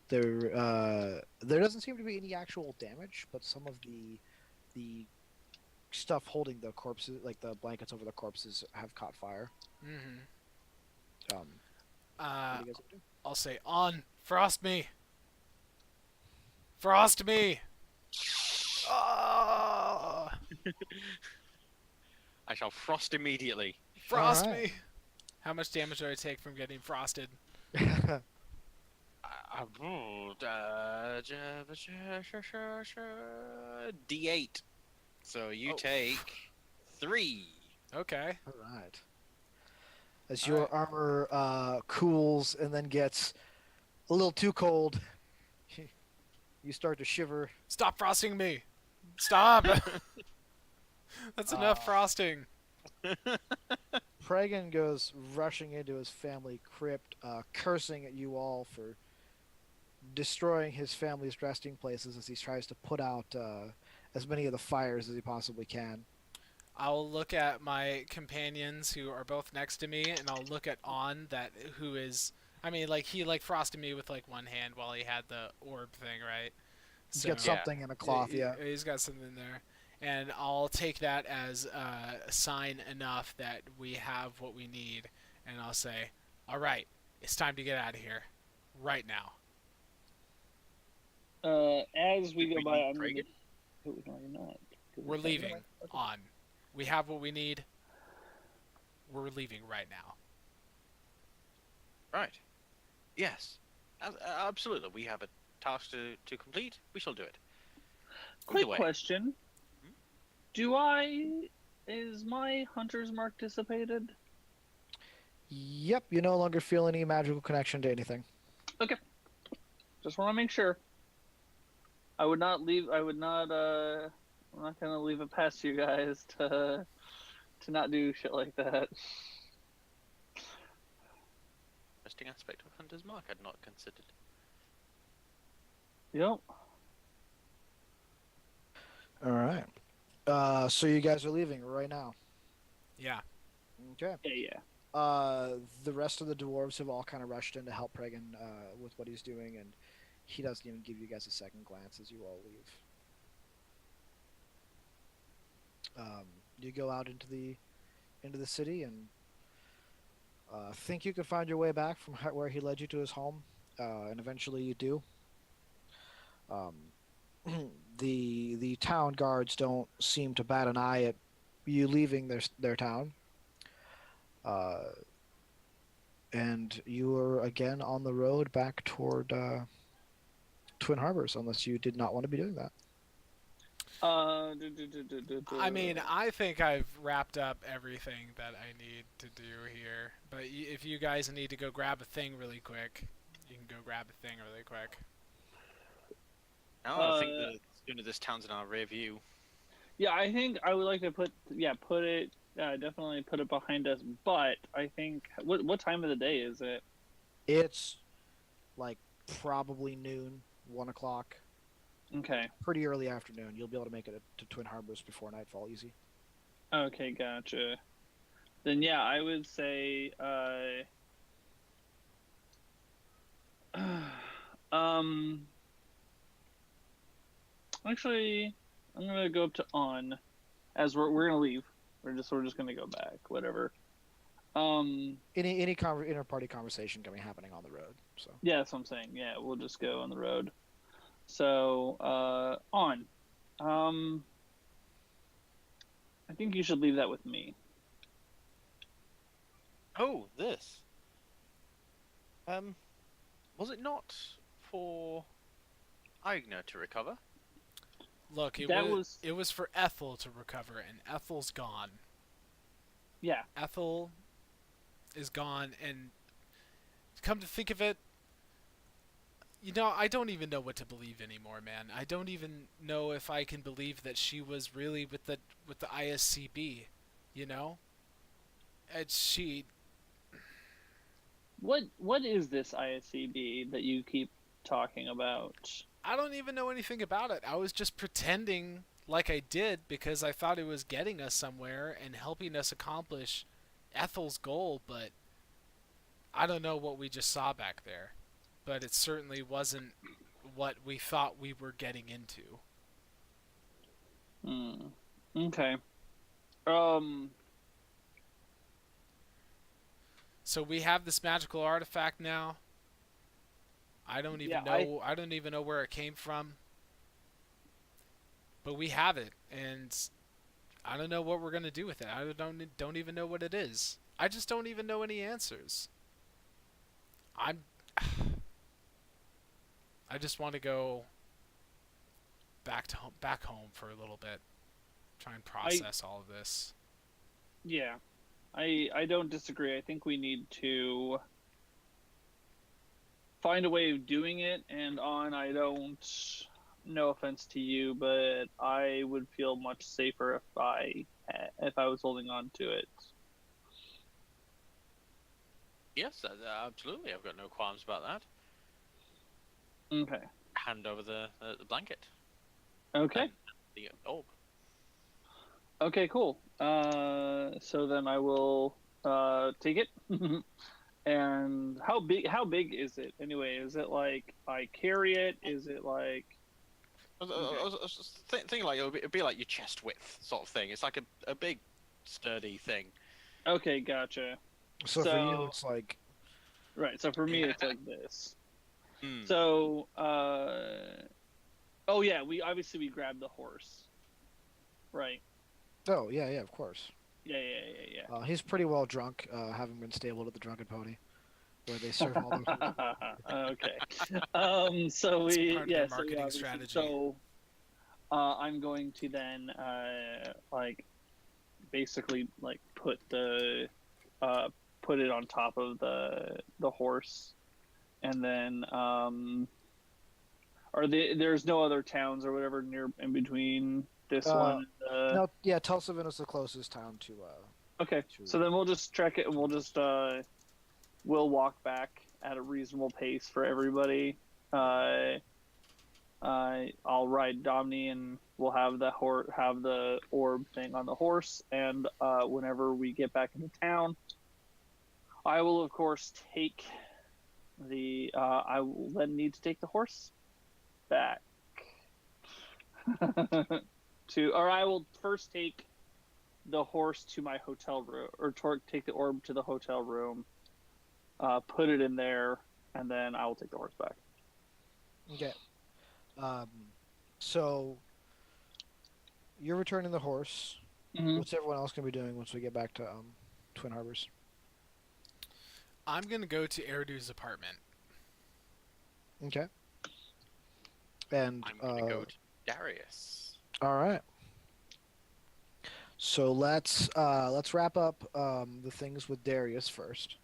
there doesn't seem to be any actual damage, but some of the stuff holding the corpses, like the blankets over the corpses, have caught fire. What do you guys do? I'll say, on, frost me. Frost me. Oh, I shall frost immediately. frost Alright. me. How much damage do I take from getting frosted? D8. So you Oh. take 3. Okay. All right. As your armor cools and then gets a little too cold, you start to shiver. Stop frosting me. Stop. That's enough frosting. Pragan goes rushing into his family crypt, cursing at you all for destroying his family's resting places as he tries to put out as many of the fires as he possibly can. I'll look at my companions who are both next to me, and I'll look at On, who is. I mean, like he frosted me with like one hand while he had the orb thing, right? He's got something in a cloth, yeah. He's got something there, and I'll take that as a sign enough that we have what we need, and I'll say, "All right, it's time to get out of here, right now." as we Did go we by, need I'm gonna. Pragan? No, you're not. We're leaving. On. We have what we need. We're leaving right now. Right. Yes. Absolutely. We have a task to complete. We shall do it. Quick Either way. question: is my hunter's mark dissipated? Yep, you no longer feel any magical connection to anything. Just want to make sure. I would not leave. I would not. I'm not gonna leave it past you guys to not do shit like that. Interesting aspect of Hunter's Mark I'd not considered. Yep. All right. So you guys are leaving right now. Yeah. Okay. Yeah. The rest of the dwarves have all kind of rushed in to help Pragan with what he's doing, and he doesn't even give you guys a second glance as you all leave. You go out into the city and think you can find your way back from where he led you to his home, and eventually you do. The town guards don't seem to bat an eye at you leaving their town. and you are again on the road back toward Twin Harbors, unless you did not want to be doing that. I mean, I think I've wrapped up everything that I need to do here. But if you guys need to go grab a thing really quick, you can go grab a thing really quick. No, I think the sooner this town's in our rear view. Yeah, I think I would like to put it definitely put it behind us. But I think what time of the day is it? It's like probably noon, 1 o'clock. Okay. Pretty early afternoon. You'll be able to make it to Twin Harbors before nightfall, easy. Okay, gotcha. Then yeah, I would say actually I'm gonna go up to Onn as we're gonna leave. We're just gonna go back. Whatever. Any inter-party conversation can be happening on the road. So Yeah, that's what I'm saying. Yeah, we'll just go on the road. So Onn. I think you should leave that with me. Oh, this. Was it not for Eigner to recover? Look, it That was for Ethel to recover, and Ethel's gone. Yeah. Ethel is gone, and come to think of it, I don't even know what to believe anymore, man. I don't even know if I can believe that she was really with the ISCB, you know? And she What is this ISCB that you keep talking about? I don't even know anything about it. I was just pretending like I did because I thought it was getting us somewhere and helping us accomplish Ethel's goal, but I don't know what we just saw back there. But it certainly wasn't what we thought we were getting into. Okay. So we have this magical artifact now. I don't even I don't even know where it came from. But we have it, and I don't know what we're gonna do with it. I don't even know what it is. I just don't even know any answers. I just want to go back home for a little bit. Try and process all of this. Yeah. I don't disagree. I think we need to find a way of doing it, and I don't, no offense to you, but I would feel much safer if I was holding on to it. Yes, absolutely. I've got no qualms about that. Okay. Hand over the blanket. Okay. The orb. Okay, cool. So then I will take it. And how big is it anyway? Is it like I carry it? Is it like I was thinking like it'd be like your chest width sort of thing. It's like a big sturdy thing. Okay, gotcha. So for you, it's like right. So for me, it's like this. Hmm. So, oh yeah, we grabbed the horse, right? oh yeah, of course. Yeah. He's pretty well drunk, having been stabled at the Drunken Pony, where they serve all those. Okay. So It's we part of yeah. their So marketing obviously- strategy. So, I'm going to then like basically like put it on top of the horse, and then there's no other towns or whatever near in between this one. No, yeah, Tulsavin is the closest town to. Okay, so then we'll just trek it, and we'll just we'll walk back at a reasonable pace for everybody. I'll ride Domni, and we'll have the orb thing on the horse. And whenever we get back into town, I will of course take I will then need to take the horse back or I will first take the horse to my hotel room, or take the orb to the hotel room, put it in there, and then I will take the horse back. Okay. So you're returning the horse. Mm-hmm. What's everyone else gonna be doing once we get back to Twin Harbors? I'm gonna go to Eridu's apartment. Okay. And I'm gonna go to Darius. all right. So let's wrap up the things with Darius first,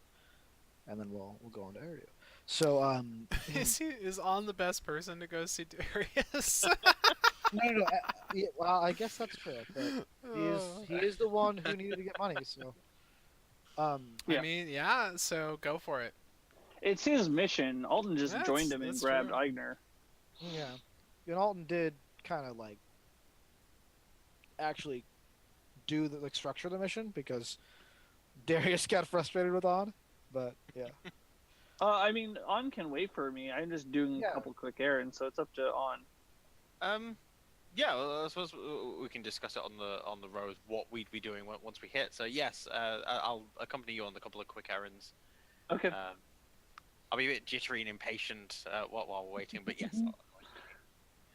and then we'll go on to Ariel. So Is On the best person to go see Darius? no, yeah, well, I guess that's fair, but Oh. he is the one who needed to get money. So I Yeah. mean, yeah. So go for it. It's his mission. Alton just joined him and That's grabbed true. Eigner. yeah, and Alton did kind of like actually do the like structure the mission because Darius got frustrated with On, but yeah. I mean, On can wait for me. I'm just doing Yeah. a couple quick errands, so it's up to On. Yeah, well, I suppose we can discuss it on the road what we'd be doing once we hit. So yes, I'll accompany you on a couple of quick errands. Okay. I'll be a bit jittery and impatient while we're waiting, but yes.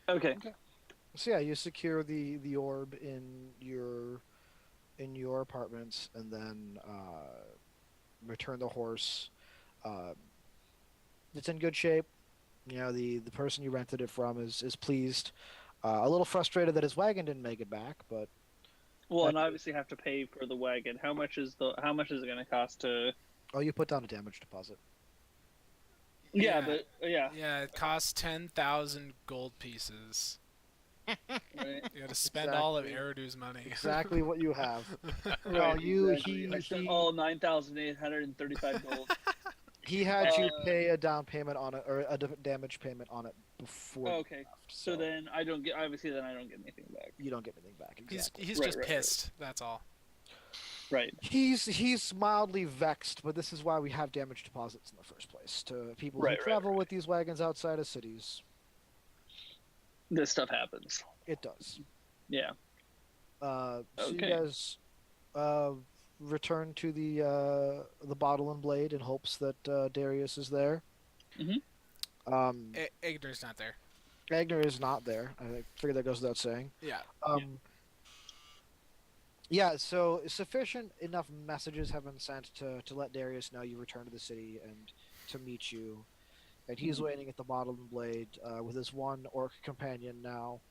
Okay. So yeah, you secure the orb in your apartments, and then return the horse. It's in good shape. You know, the person you rented it from is pleased. A little frustrated that his wagon didn't make it back, but Well, and I obviously have to pay for the wagon. How much is it going to cost to? oh, you put down a damage deposit. Yeah, Yeah. but yeah. Yeah, it costs 10,000 gold pieces. Right. You got to spend all of Exactly. Eridu's money. Exactly what you have. No, Right, he I spent all 9,835 gold. he had you Uh, pay a down payment on it or a damage payment on it before. you Okay. left, So then I don't get. Obviously, then I don't get anything back. you don't get anything back. Exactly. He's Right, just right, pissed. That's all. Right. He's mildly vexed, but this is why we have damage deposits in the first place to people who Right, travel with these wagons outside of cities. This stuff happens. It does. Yeah. So you Okay. guys return to the bottle and blade in hopes that Darius is there. Mhm. Ignor's not there. Eigner is not there. I figure that goes without saying. Yeah. Yeah, so sufficient enough messages have been sent to let Darius know you return to the city and to meet you. And he's waiting at the bottle and blade with his one orc companion now.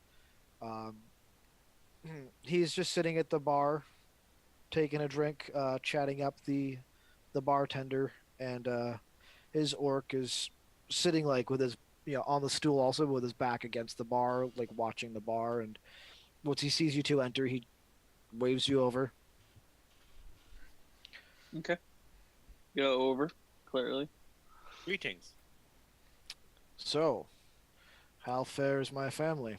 He's just sitting at the bar, taking a drink, chatting up the bartender, and his orc is sitting like with his on the stool also with his back against the bar, like watching the bar. And once he sees you two enter, he waves you over. Okay. Go over. Clearly. Greetings. So, how fares my family?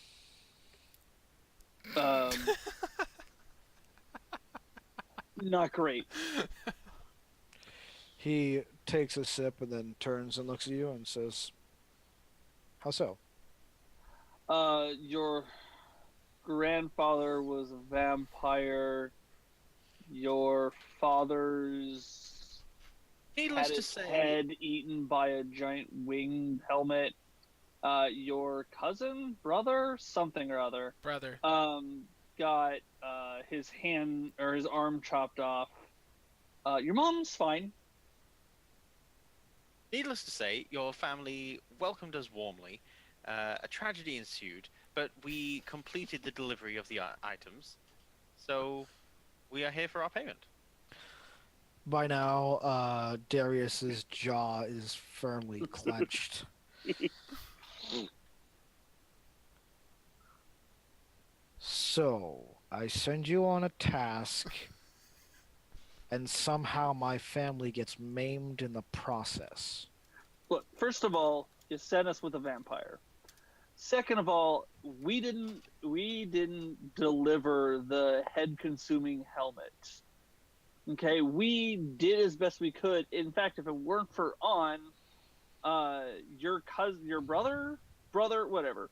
Not great. He takes a sip and then turns and looks at you and says, "How so?" Your grandfather was a vampire. Your father's Needless had to his say, head eaten by a giant winged helmet. Your cousin, brother, something or other, Brother. got his hand or his arm chopped off. Your mom's fine. needless to say, your family welcomed us warmly. A tragedy ensued, but we completed the delivery of the items, so we are here for our payment. By now, Darius's jaw is firmly clenched. So, I send you on a task, and somehow my family gets maimed in the process. Look, first of all, you sent us with a vampire. Second of all, we didn't deliver the head-consuming helmet. Okay, we did as best we could. In fact, if it weren't for On, your cousin, your brother, whatever,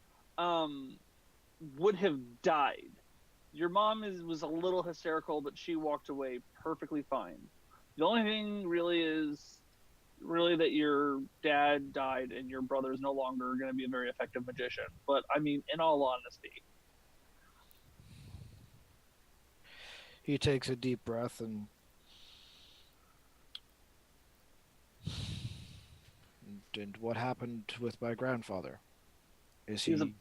would have died. Your mom was a little hysterical, but she walked away perfectly fine. The only thing really is that your dad died and your brother is no longer going to be a very effective magician. But I mean, in all honesty, He takes a deep breath and And what happened with my grandfather? Is He was a he?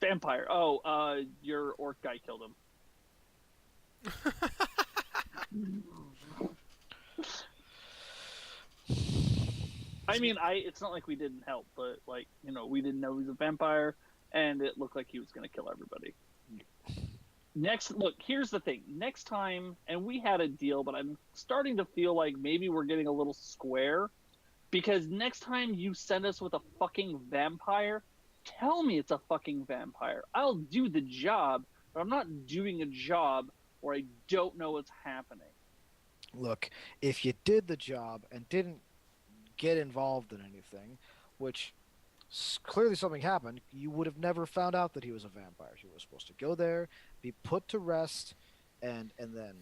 vampire. Oh, your orc guy killed him. I mean, it's not like we didn't help, but like we didn't know he was a vampire, and it looked like he was gonna kill everybody. Look, here's the thing. Next time, and we had a deal, but I'm starting to feel like maybe we're getting a little square, because next time you send us with a fucking vampire, tell me it's a fucking vampire. I'll do the job, but I'm not doing a job where I don't know what's happening. Look, if you did the job and didn't get involved in anything, which clearly something happened, you would have never found out that he was a vampire. You were supposed to go there, be put to rest, and then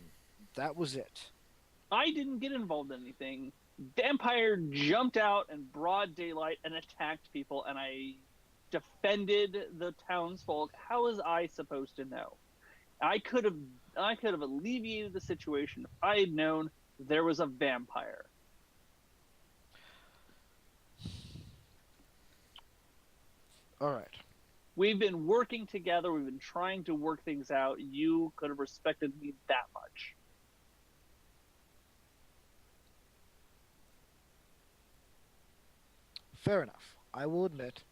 that was it. I didn't get involved in anything. Vampire jumped out in broad daylight and attacked people, and I defended the townsfolk. How was I supposed to know? I could have alleviated the situation if I had known there was a vampire. All right. We've been working together. We've been trying to work things out. You could have respected me that much. Fair enough. I will admit,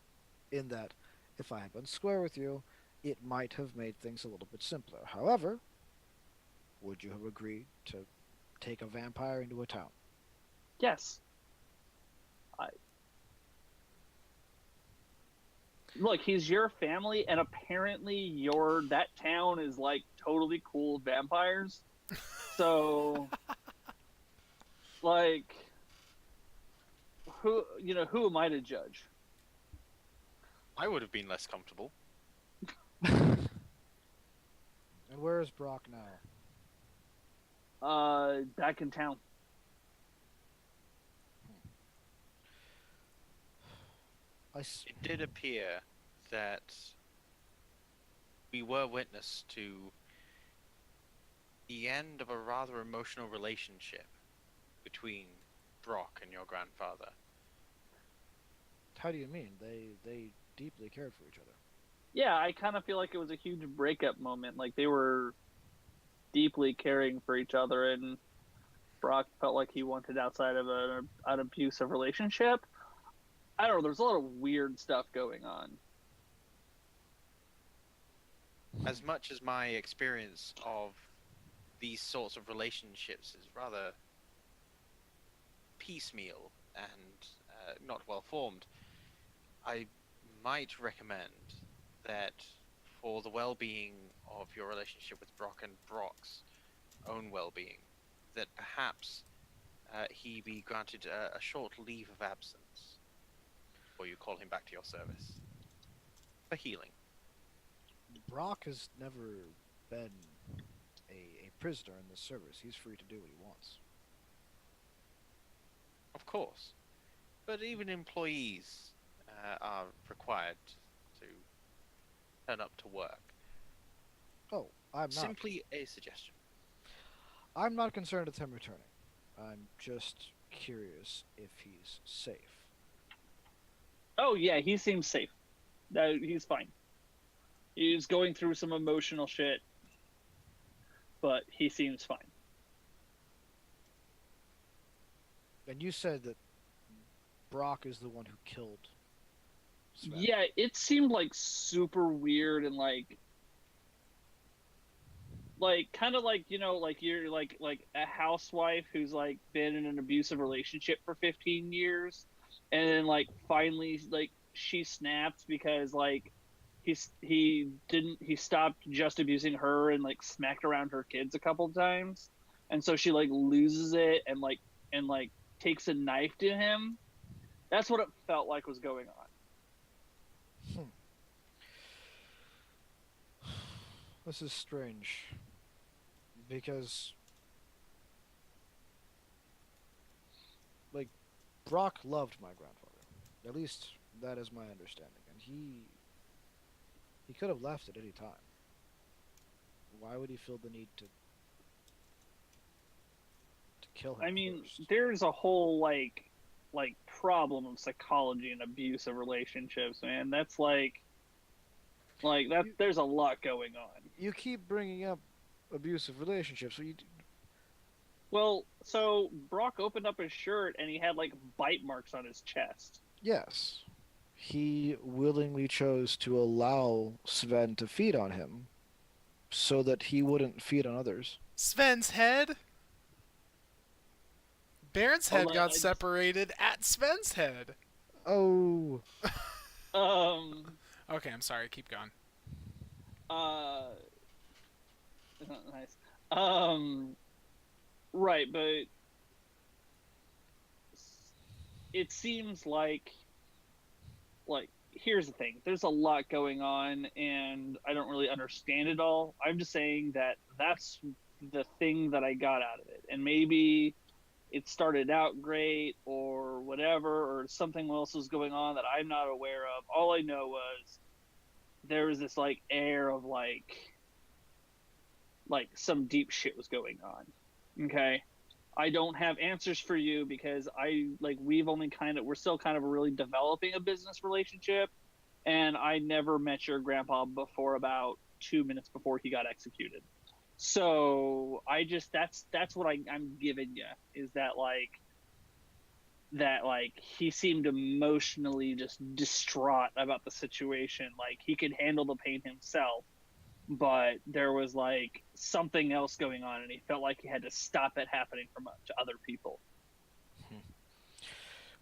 in that, if I had been square with you, it might have made things a little bit simpler. However, would you have agreed to take a vampire into a town? Yes. Look, he's your family, and apparently that town is like totally cool with vampires. So, like, who am I to judge? I would have been less comfortable. And where is Brock now? Back in town. It did appear that we were witness to the end of a rather emotional relationship between Brock and your grandfather. How do you mean? They deeply cared for each other. Yeah, I kind of feel like it was a huge breakup moment. Like they were deeply caring for each other, and Brock felt like he wanted outside of an abusive relationship. I don't know. There's a lot of weird stuff going on. As much as my experience of these sorts of relationships is rather piecemeal and not well formed, I might recommend that for the well-being of your relationship with Brock and Brock's own well-being, that perhaps he be granted a short leave of absence before you call him back to your service for healing. Brock has never been a prisoner in this service. He's free to do what he wants. Of course, but even employees are required to turn up to work. Oh, I'm not. Simply a suggestion. I'm not concerned with him returning. I'm just curious if he's safe. Oh yeah, he seems safe. He's fine. He's going through some emotional shit, but he seems fine. And you said that Brock is the one who killed Sven. Yeah, it seemed like super weird and like kind of like like you're like a housewife who's like been in an abusive relationship for 15 years, and then like finally like she snapped because like he stopped just abusing her and like smacked around her kids a couple times, and so she like loses it and like takes a knife to him. That's what it felt like was going on. This is strange. Because, like, Brock loved my grandfather. At least that is my understanding. And he could have left at any time. Why would he feel the need to kill him I mean, first? there's a whole like like problem of psychology and abusive relationships, man. That's that. There's a lot going on. You keep bringing up abusive relationships. Well, so Brock opened up his shirt and he had like bite marks on his chest. Yes. He willingly chose to allow Sven to feed on him so that he wouldn't feed on others. Sven's head? Baron's head Although got separated at Sven's head. Oh. Okay, I'm sorry. Keep going. Nice. Right, but it seems like here's the thing. There's a lot going on, and I don't really understand it all. I'm just saying that that's the thing that I got out of it, and maybe it started out great or whatever, or something else was going on that I'm not aware of. All I know was there was this like air of like some deep shit was going on. Okay, I don't have answers for you because we're still kind of really developing a business relationship, and I never met your grandpa before about 2 minutes before he got executed. So I just that's what I'm giving you, is that he seemed emotionally just distraught about the situation. Like he could handle the pain himself, but there was like something else going on, and he felt like he had to stop it happening to other people.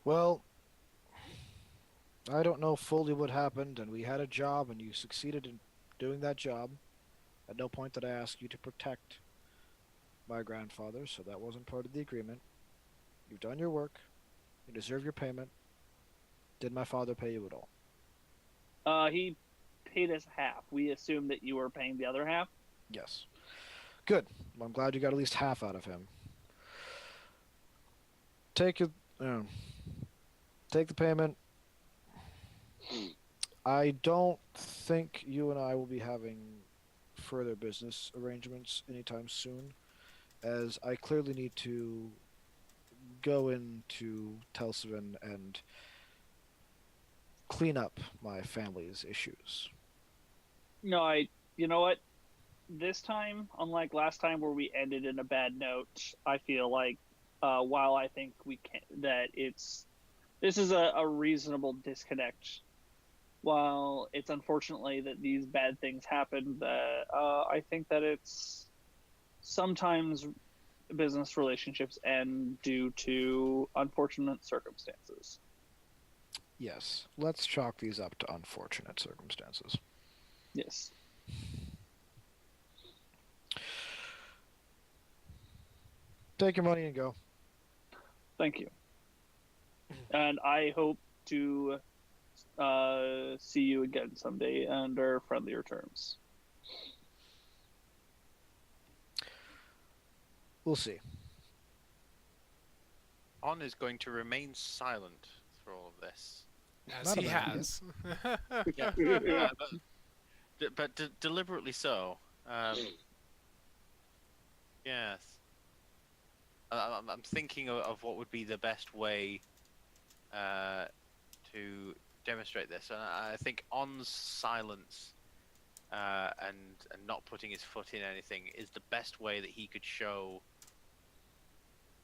Well, I don't know fully what happened, and we had a job, and you succeeded in doing that job. At no point did I ask you to protect my grandfather, so that wasn't part of the agreement. You've done your work. You deserve your payment. Did my father pay you at all? He paid us half. We assumed that you were paying the other half. Yes. Good. Well, I'm glad you got at least half out of him. Take the payment. I don't think you and I will be having further business arrangements anytime soon, as I clearly need to go into Telsaven and clean up my family's issues. No, you know what? This time, unlike last time where we ended in a bad note, I feel like while I think this is a reasonable disconnect. While it's unfortunately that these bad things happen, I think that it's sometimes business relationships end due to unfortunate circumstances. Yes, let's chalk these up to unfortunate circumstances. Yes. Take your money and go. Thank you. And I hope to see you again someday under friendlier terms. We'll see. Onn is going to remain silent through all of this. As Not a he bad has. Yeah, but deliberately so. Yes. I'm thinking of what would be the best way to demonstrate this, and I think Onn's silence and not putting his foot in anything is the best way that he could show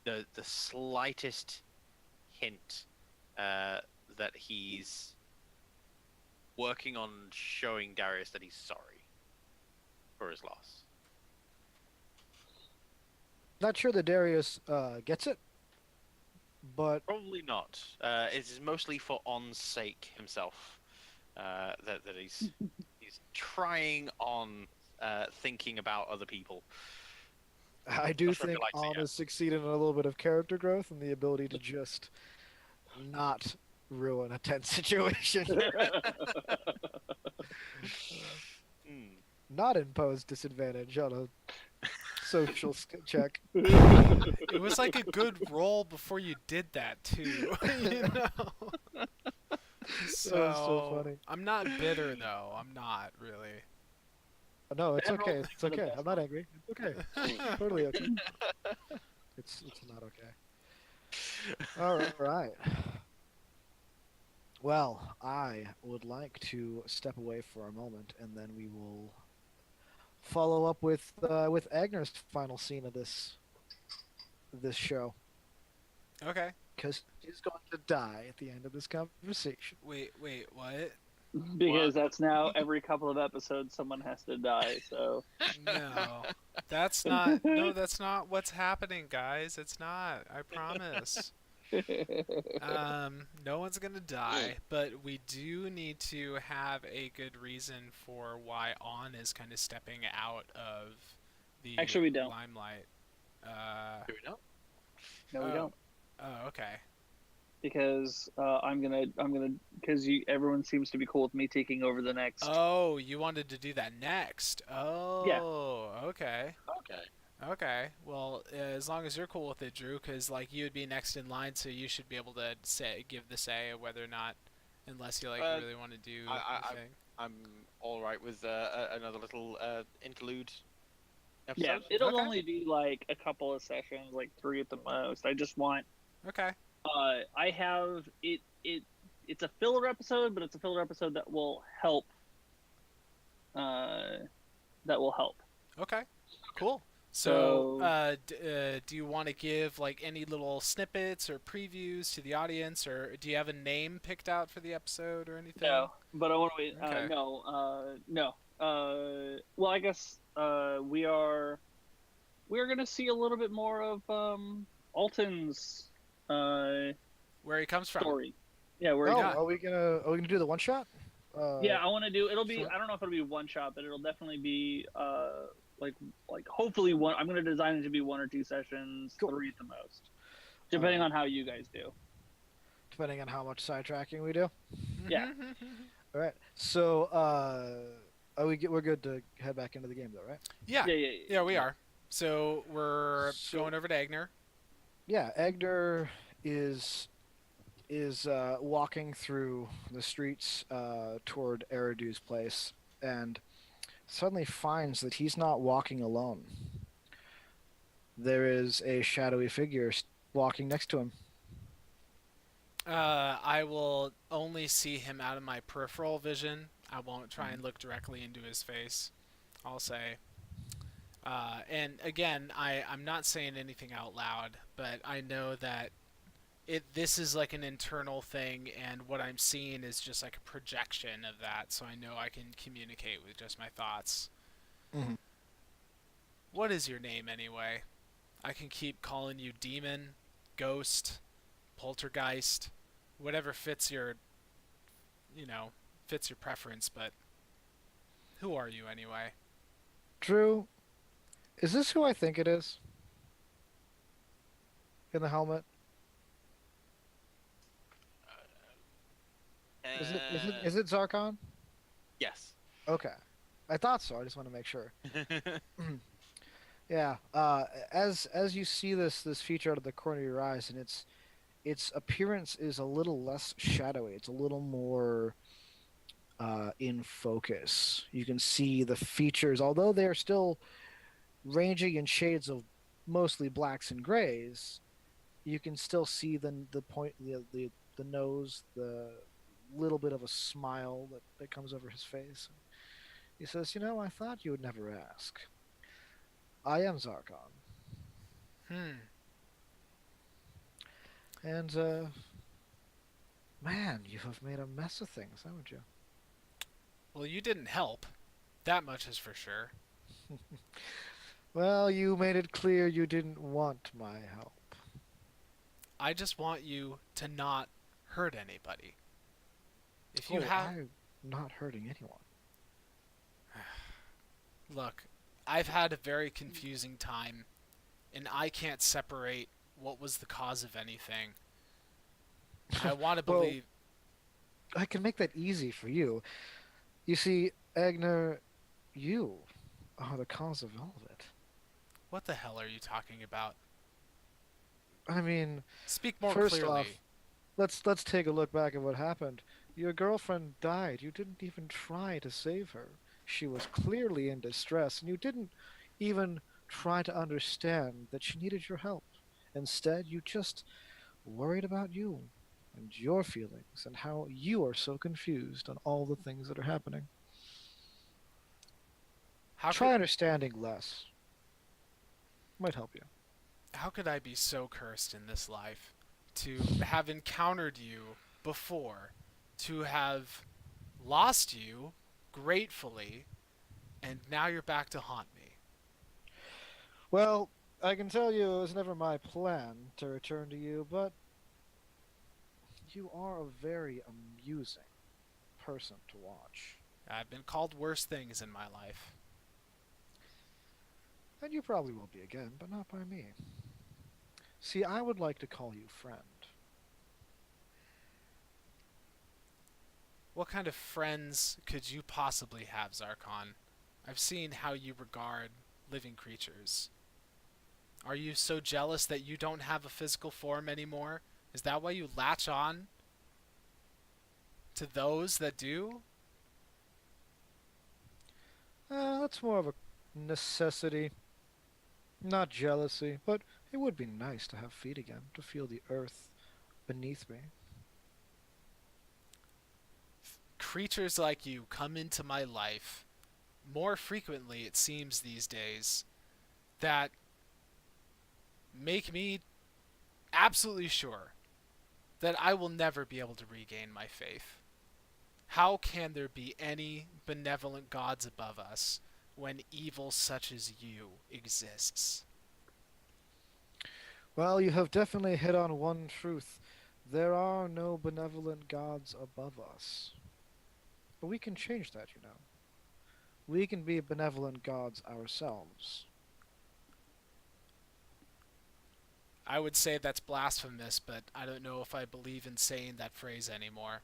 the slightest hint that he's working on showing Darius that he's sorry for his loss. Not sure that Darius gets it, but Probably not. It is mostly for Onn's sake himself that he's trying on thinking about other people. I do Not sure if he think likes it Onn yet. has succeeded in a little bit of character growth and the ability to just not ruin a tense situation. Not impose disadvantage on a social check. It was like a good roll before you did that too. You know. So funny. I'm not bitter though. I'm not really. No, it's Everyone okay. thinks It's of the okay. best I'm not one. angry. It's okay. Totally okay. It's not okay. All right. Well, I would like to step away for a moment, and then we will follow up with Agner's final scene of this show, Okay. because she's going to die at the end of this conversation. Wait, what? Because What? that's now every couple of episodes someone has to die. So No. That's not. No, that's not what's happening, guys. It's not. I promise. No one's gonna die, but we do need to have a good reason for why On is kind of stepping out of the actually, we don't. limelight. Do we know? No, we Oh, don't. oh, okay. Because because everyone seems to be cool with me taking over the next. Oh, you wanted to do that next. Yeah. Oh, okay. Okay. Okay. Well, as long as you're cool with it, Drew, because like you would be next in line, so you should be able to give the say of whether or not, unless you like Uh, really want to do I, the I, thing. I'm all right with another little interlude Yeah, episode. it'll Okay. only be like a couple of sessions, like 3 at the most. I just want. Okay. I have it. It's a filler episode, but it's a filler episode that will help. That will help. Okay. Cool. So, So do you want to give like any little snippets or previews to the audience, or do you have a name picked out for the episode or anything? no, but I want to wait. Okay. No. Well, I guess we are going to see a little bit more of Alton's Where he comes from? story. Yeah, where Oh, he got- are we gonna do the one shot? Yeah, I want to do. It'll be. Sure. I don't know if it'll be one shot, but it'll definitely be like hopefully one. I'm going to design it to be 1 or 2 sessions, Cool. 3 at the most, depending on how you guys do. Depending on how much sidetracking we do. Yeah. All right. So, we're good to head back into the game, though, right? Yeah. Yeah. Yeah, we are. So we're So- going over to Eigner. Yeah, Agner is walking through the streets toward Eridu's place, and suddenly finds that he's not walking alone. There is a shadowy figure walking next to him. I will only see him out of my peripheral vision. I won't try and look directly into his face. I'll say. And again, I'm not saying anything out loud, but I know that this is like an internal thing, and what I'm seeing is just like a projection of that, so I know I can communicate with just my thoughts. Mhm. What is your name anyway? I can keep calling you demon, ghost, poltergeist, whatever fits your, fits your preference, but who are you anyway? Drew, is this who I think it is? In the helmet? Is it Zarkon? Yes. Okay. I thought so. I just want to make sure. Yeah. As you see this feature out of the corner of your eyes, and its appearance is a little less shadowy. It's a little more in focus. You can see the features, although they are still ranging in shades of mostly blacks and grays. You can still see the point, the nose, the little bit of a smile that comes over his face. He says, I thought you would never ask. I am Zarkon. And, man, you have made a mess of things, haven't you? Well, you didn't help. That much is for sure. Well, you made it clear you didn't want my help. I just want you to not hurt anybody. If you I'm not hurting anyone. Look, I've had a very confusing time, and I can't separate what was the cause of anything. I want to Well, believe. I can make that easy for you. You see, Agner, you are the cause of all of it. What the hell are you talking about? I mean, Speak more first clearly. off, let's take a look back at what happened. Your girlfriend died. You didn't even try to save her. She was clearly in distress, and you didn't even try to understand that she needed your help. Instead, you just worried about you and your feelings and how you are so confused on all the things that are happening. How could Try understanding less. Might help you. how could I be so cursed in this life to have encountered you before, to have lost you gratefully, and now you're back to haunt me? Well, I can tell you it was never my plan to return to you, but you are a very amusing person to watch. I've been called worse things in my life. And you probably will be again, but not by me. See, I would like to call you friend. What kind of friends could you possibly have, Zarkon? I've seen how you regard living creatures. Are you so jealous that you don't have a physical form anymore? Is that why you latch on to those that do? That's more of a necessity, not jealousy, but it would be nice to have feet again, to feel the earth beneath me. Creatures like you come into my life more frequently, it seems, these days, that make me absolutely sure that I will never be able to regain my faith. How can there be any benevolent gods above us when evil such as you exists? Well, you have definitely hit on one truth. There are no benevolent gods above us. But we can change that, you know. We can be benevolent gods ourselves. I would say that's blasphemous, but I don't know if I believe in saying that phrase anymore.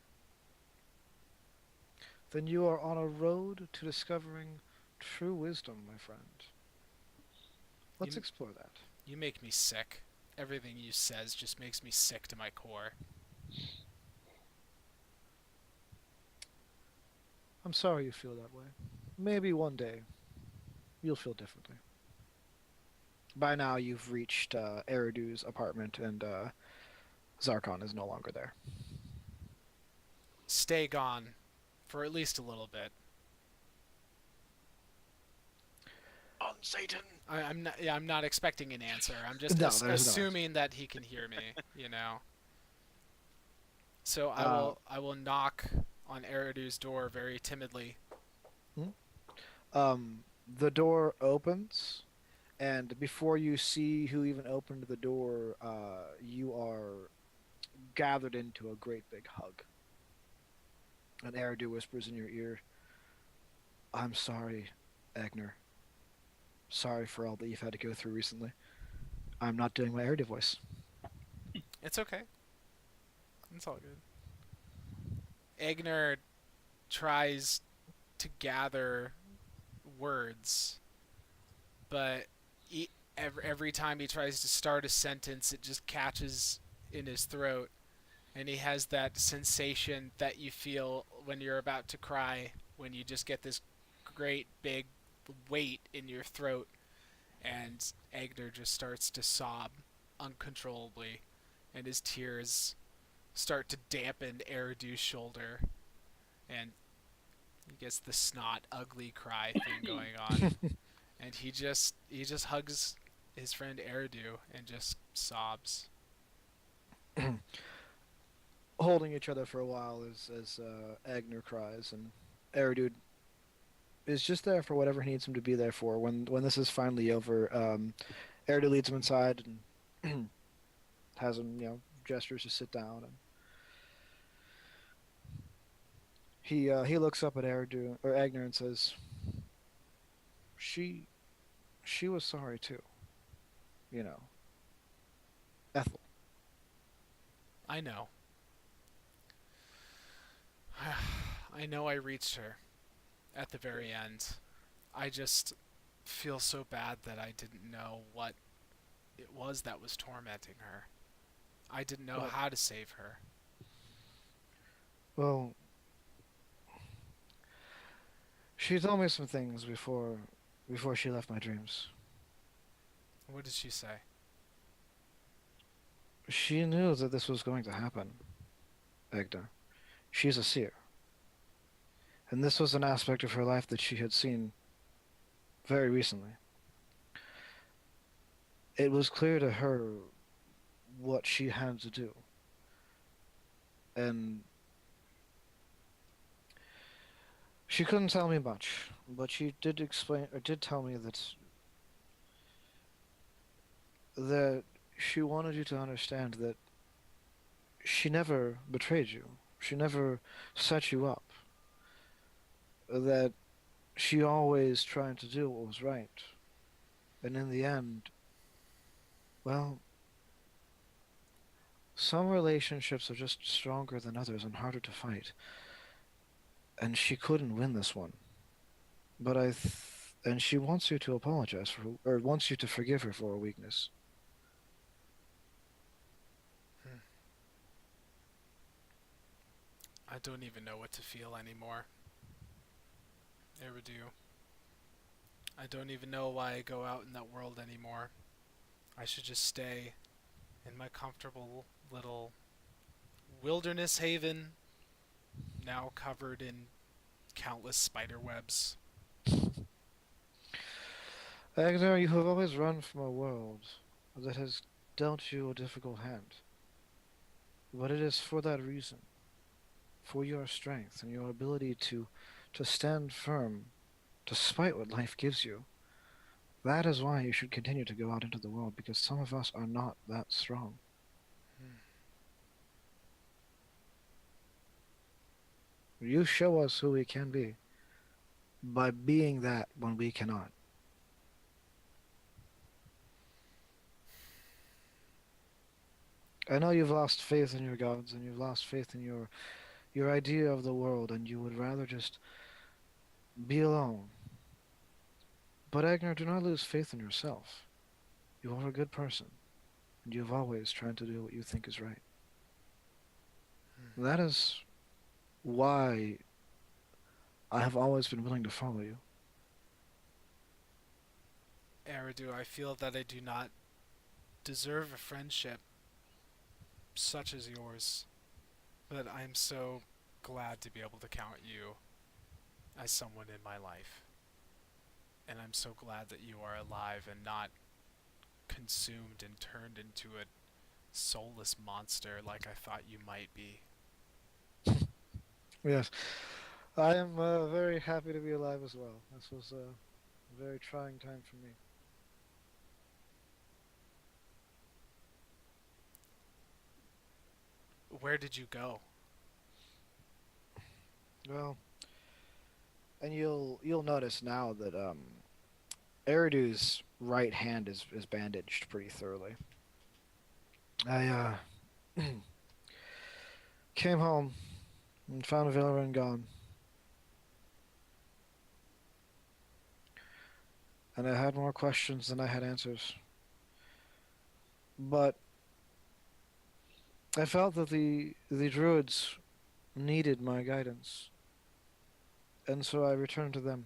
Then you are on a road to discovering true wisdom, my friend. Let's You, explore that. you make me sick. Everything you says just makes me sick to my core. I'm sorry you feel that way. Maybe one day you'll feel differently. By now, you've reached Eridu's apartment, and Zarkon is no longer there. Stay gone for at least a little bit. On Satan. I'm not. Yeah, I'm not expecting an answer. I'm just No, there's no answer. assuming that he can hear me. You know. So Uh, I will knock on Eridu's door very timidly. the door opens, and before you see who even opened the door, you are gathered into a great big hug. And Eridu whispers in your ear, "I'm sorry, Eigner. Sorry for all that you've had to go through recently. I'm not doing my Eridu voice." It's okay. It's all good. Eigner tries to gather words, but every time he tries to start a sentence, it just catches in his throat, and he has that sensation that you feel when you're about to cry, when you just get this great big weight in your throat, and Eigner just starts to sob uncontrollably, and his tears start to dampen Eridu's shoulder, and he gets the snot, ugly cry thing going on, and he just hugs his friend Eridu and just sobs. Holding each other for a while as Eigner cries, and Eridu is just there for whatever he needs him to be there for. When this is finally over, Eridu leads him inside and has him, gestures to sit down, and he looks up at Eridu or Eigner and says, "She was sorry too, you know, Ethel." I know. I know I reached her at the very end. I just feel so bad that I didn't know what it was that was tormenting her. I didn't know Well, how to save her. well, she told me some things before she left my dreams. What did she say? She knew that this was going to happen, Egner. She's a seer, and this was an aspect of her life that she had seen very recently. It was clear to her what she had to do, and she couldn't tell me much, but she did explain, or did tell me that she wanted you to understand that she never betrayed you. She never set you up. That she always tried to do what was right. And in the end, well, some relationships are just stronger than others and harder to fight. And she couldn't win this one. But and she wants you to apologize for, or wants you to forgive her for her weakness. Hmm. I don't even know what to feel anymore. Eridu. I don't even know why I go out in that world anymore. I should just stay in my comfortable little wilderness haven, now covered in countless spider webs. Agnar, you have always run from a world that has dealt you a difficult hand. But it is for that reason, for your strength and your ability to stand firm despite what life gives you. That is why you should continue to go out into the world, because some of us are not that strong. Hmm. You show us who we can be by being that when we cannot. I know you've lost faith in your gods and you've lost faith in your idea of the world, and you would rather just be alone. But Agner, do not lose faith in yourself. You are a good person, and you've always tried to do what you think is right. Hmm. That is why I have always been willing to follow you. Eridu, I feel that I do not deserve a friendship such as yours, but I am so glad to be able to count you as someone in my life. And I'm so glad that you are alive and not consumed and turned into a soulless monster like I thought you might be. Yes, I am very happy to be alive as well. This was a very trying time for me. Where did you go? Well, and you'll notice now that Eridu's right hand is bandaged pretty thoroughly. I came home and found Villarin gone, and I had more questions than I had answers. But I felt that the druids needed my guidance, and so I returned to them,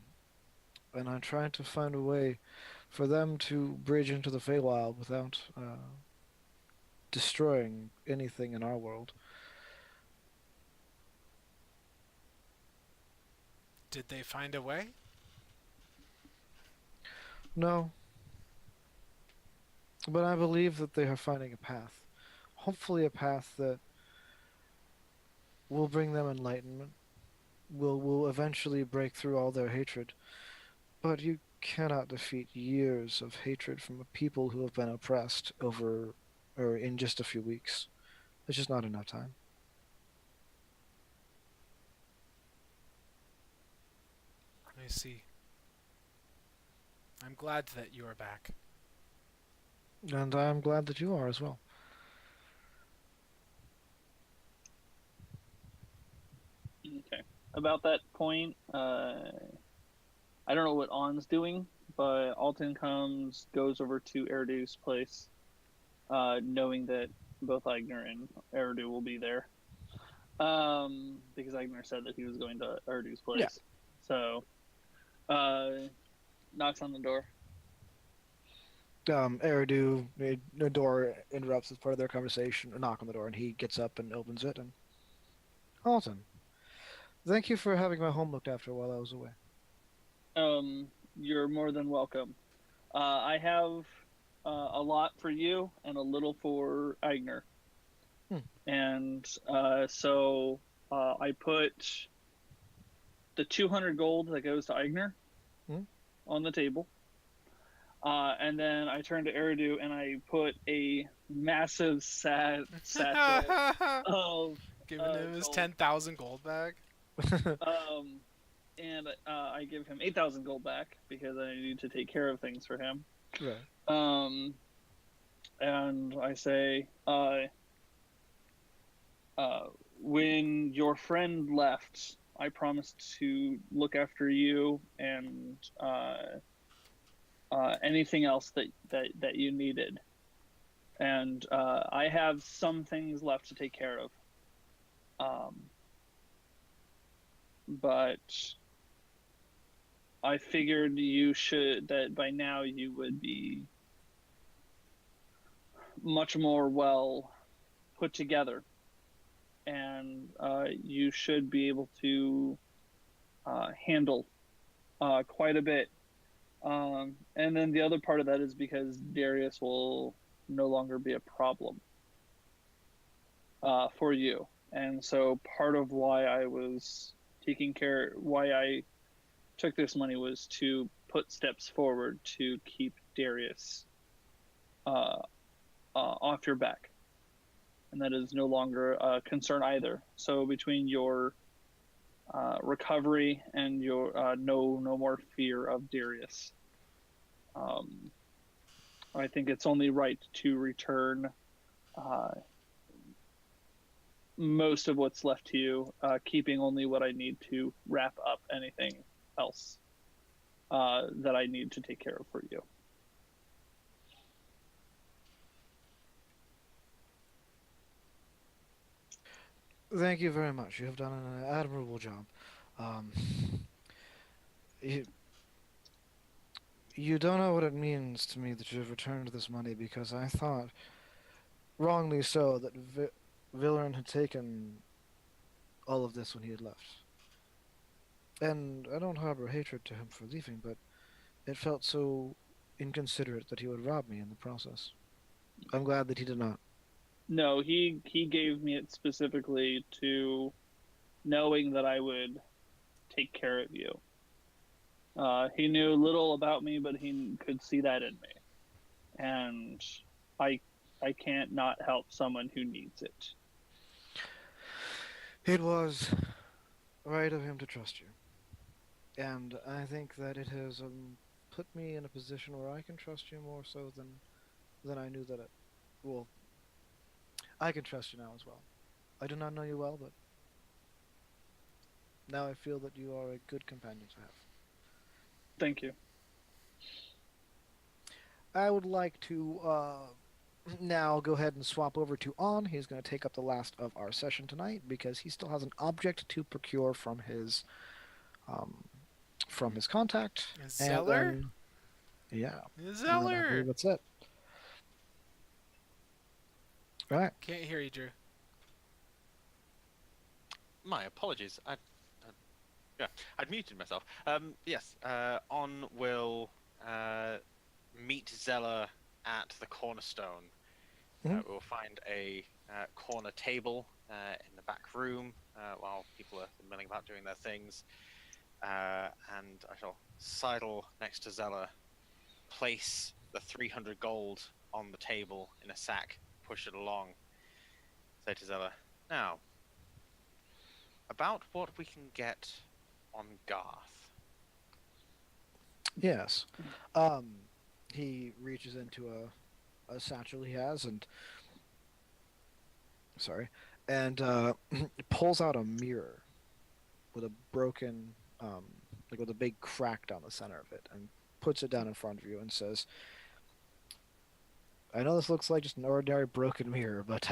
and I tried to find a way for them to bridge into the Feywild without destroying anything in our world. Did they find a way? No, but I believe that they are finding a path. Hopefully, a path that will bring them enlightenment. Will eventually break through all their hatred. But you cannot defeat years of hatred from a people who have been oppressed over or in just a few weeks. It's just not enough time. I see. I'm glad that you are back. And I am glad that you are as well. Okay. About that point, I don't know what On's doing, but Alton goes over to Eridu's place, knowing that both Eigner and Eridu will be there. Because Eigner said that he was going to Eridu's place. Yeah. So, knocks on the door. Eridu, the door interrupts as part of their conversation, a knock on the door, and he gets up and opens it. And Alton, thank you for having my home looked after while I was away. You're more than welcome. I have a lot for you and a little for Eigner. Hmm. And I put the 200 gold that goes to Eigner Hmm. on the table. And then I turned to Eridu and I put a massive satchel of Giving him his gold. 10,000 gold back. Um, and I give him 8,000 gold back because I need to take care of things for him. Right. And I say, when your friend left, I promised to look after you and anything else that you needed. And I have some things left to take care of. But I figured that by now you would be much more well put together, and you should be able to handle quite a bit. And then the other part of that is because Darius will no longer be a problem for you. And so part of why why I took this money was to put steps forward to keep Darius off your back. And that is no longer a concern either. So between your recovery and your no more fear of Darius, I think it's only right to return most of what's left to you, keeping only what I need to wrap up anything else that I need to take care of for you. Thank you very much. You have done an admirable job. Um, you, you don't know what it means to me that you have returned this money because I thought, wrongly so, that Villain had taken all of this when he had left. And I don't harbor hatred to him for leaving, but it felt so inconsiderate that he would rob me in the process. I'm glad that he did not. No, he gave me it specifically to knowing that I would take care of you. He knew little about me, but he could see that in me, and I can't not help someone who needs it. It was right of him to trust you. And I think that it has put me in a position where I can trust you more so than I knew that it. Well, I can trust you now as well. I do not know you well, but now I feel that you are a good companion to have. Thank you. I would like to now go ahead and swap over to Onn. He's going to take up the last of our session tonight because he still has an object to procure um, from his contact. And Zeller? then, yeah, and then I Zeller! believe that's it. All right. Can't hear you, Drew. My apologies. Yeah, I'd muted myself. Yes, On will meet Zeller at the cornerstone. Mhm. We'll find a corner table in the back room while people are milling about doing their things. And I shall sidle next to Zeller, place the 300 gold on the table in a sack, push it along, say to Zeller, now, about what we can get on Garth. Yes. He reaches into a satchel he has and sorry, and pulls out a mirror with a broken, like with a big crack down the center of it, and puts it down in front of you and says, "I know this looks like just an ordinary broken mirror, but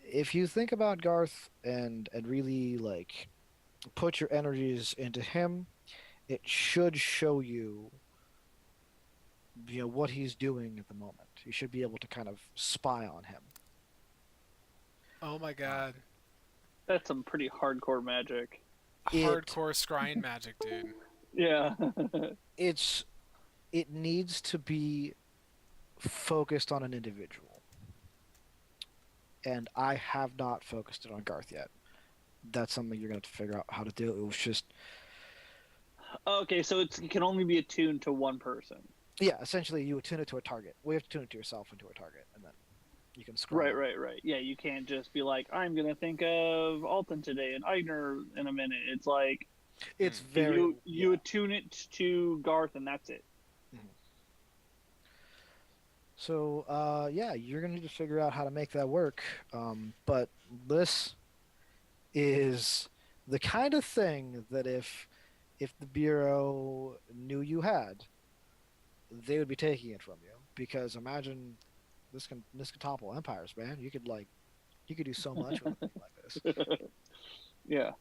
if you think about Garth and really like put your energies into him, it should show you what he's doing at the moment. You should be able to kind of spy on him. Oh my Uh, god. That's some pretty hardcore magic. It Hardcore scrying magic, dude. Yeah. it needs to be focused on an individual, and I have not focused it on Garth yet. That's something you're gonna have to figure out how to do. It was just Okay, so it can only be attuned to one person. yeah, essentially you attune it to a target. We have to tune it to yourself and to a target, and then you can scroll. Right. Yeah, you can't just be like, I'm gonna think of Alton today and Eigner in a minute. It's like It's very you attune it to Garth and that's it. So yeah, you're gonna need to figure out how to make that work. But this is the kind of thing that if the Bureau knew you had, they would be taking it from you. Because imagine this can topple empires, man. You could do so much with a thing like this. Yeah.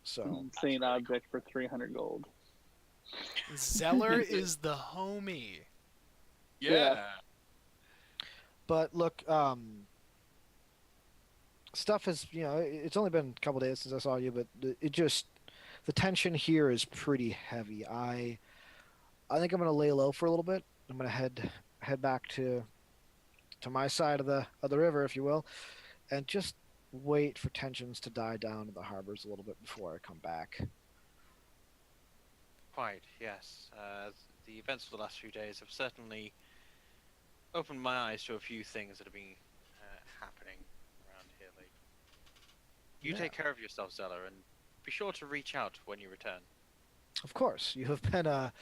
So Insane object for 300 gold. Zeller is the homie. Yeah. but look, stuff has it's only been a couple days since I saw you, but the tension here is pretty heavy. I think I'm gonna lay low for a little bit. I'm gonna head back to my side of the river, if you will, and just wait for tensions to die down in the harbors a little bit before I come back. Quite, yes. The events of the last few days have certainly opened my eyes to a few things that have been happening around here lately. You Yeah. take care of yourself, Zeller, and be sure to reach out when you return. Of course, you have been a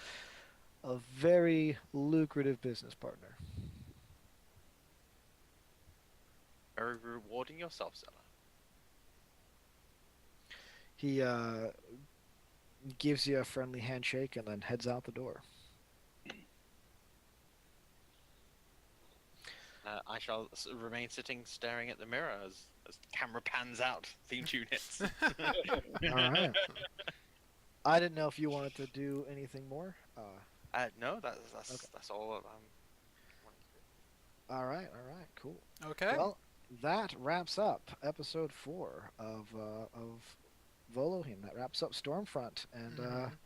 very lucrative business partner. Very rewarding yourself, Zeller. He gives you a friendly handshake and then heads out the door. I shall remain sitting staring at the mirror as camera pans out. Theme tune hits. All right. I didn't know if you wanted to do anything more. No, that's Okay. that's all. All right, cool. Okay. Well, that wraps up episode 4 of Volohim. That wraps up Stormfront, and Mhm.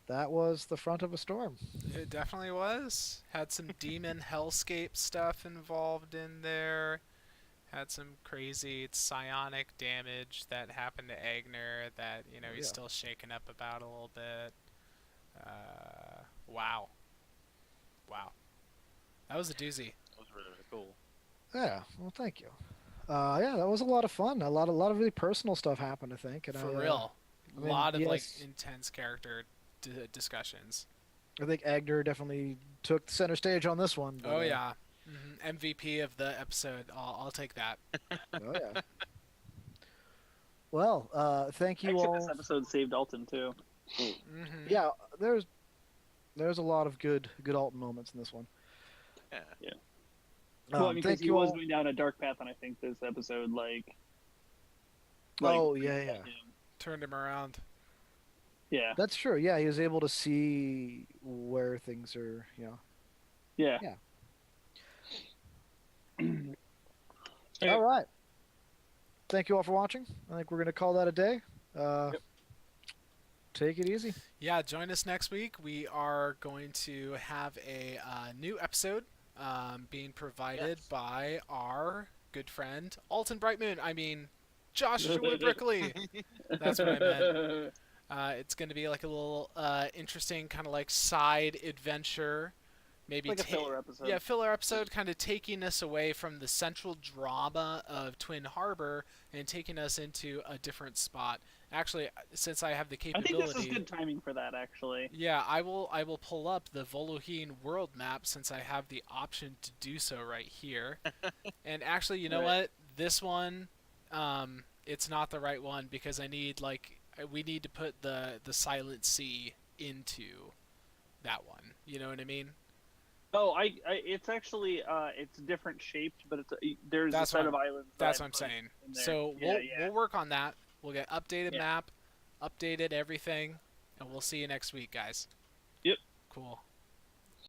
that was the front of a storm. It definitely was. Had some demon hellscape stuff involved in there. Had some crazy psionic damage that happened to Eigner that, he's Yeah. still shaken up about a little bit. Wow. That was a doozy. That was really, really cool. Yeah, well, thank you. Yeah, that was a lot of fun. A lot of really personal stuff happened, I think. And For I, real. I A mean, lot of yes. intense character discussions. I think Agner definitely took the center stage on this one. But, Oh yeah. MVP of the episode. I'll take that. Oh yeah. Well, thank you Actually, all. this episode saved Alton too. Yeah, there's a lot of good Alton moments in this one. Yeah. Well, I mean, because thank he you was all. going down a dark path, and I think this episode, Oh yeah. Turned him around. Yeah. That's true. Yeah, he was able to see where things are. Yeah. Yeah. Okay. All right. Thank you all for watching. I think we're gonna call that a day. Take it easy. Yeah, join us next week. We are going to have a new episode being provided by our good friend Alton Brightmoon. I mean, Joshua Brickley. That's what I meant. It's going to be like a little interesting kind of like side adventure. Maybe Like a filler episode. Yeah, filler episode, kind of taking us away from the central drama of Twin Harbor and taking us into a different spot. Actually, since I have the I capability, think this is good timing for that, actually. yeah, I will pull up the Volohine world map since I have the option to do so right here. And actually, you know what? This one, it's not the right one because we need to put the Silent Sea into that one. You know what I mean? Oh, it's actually it's different shaped, but there's That's a set what of islands. That's that what I I'm put saying. in there. So Yeah. we'll work on that. We'll get updated Yeah. map, updated everything, and we'll see you next week, guys. Yep. Cool.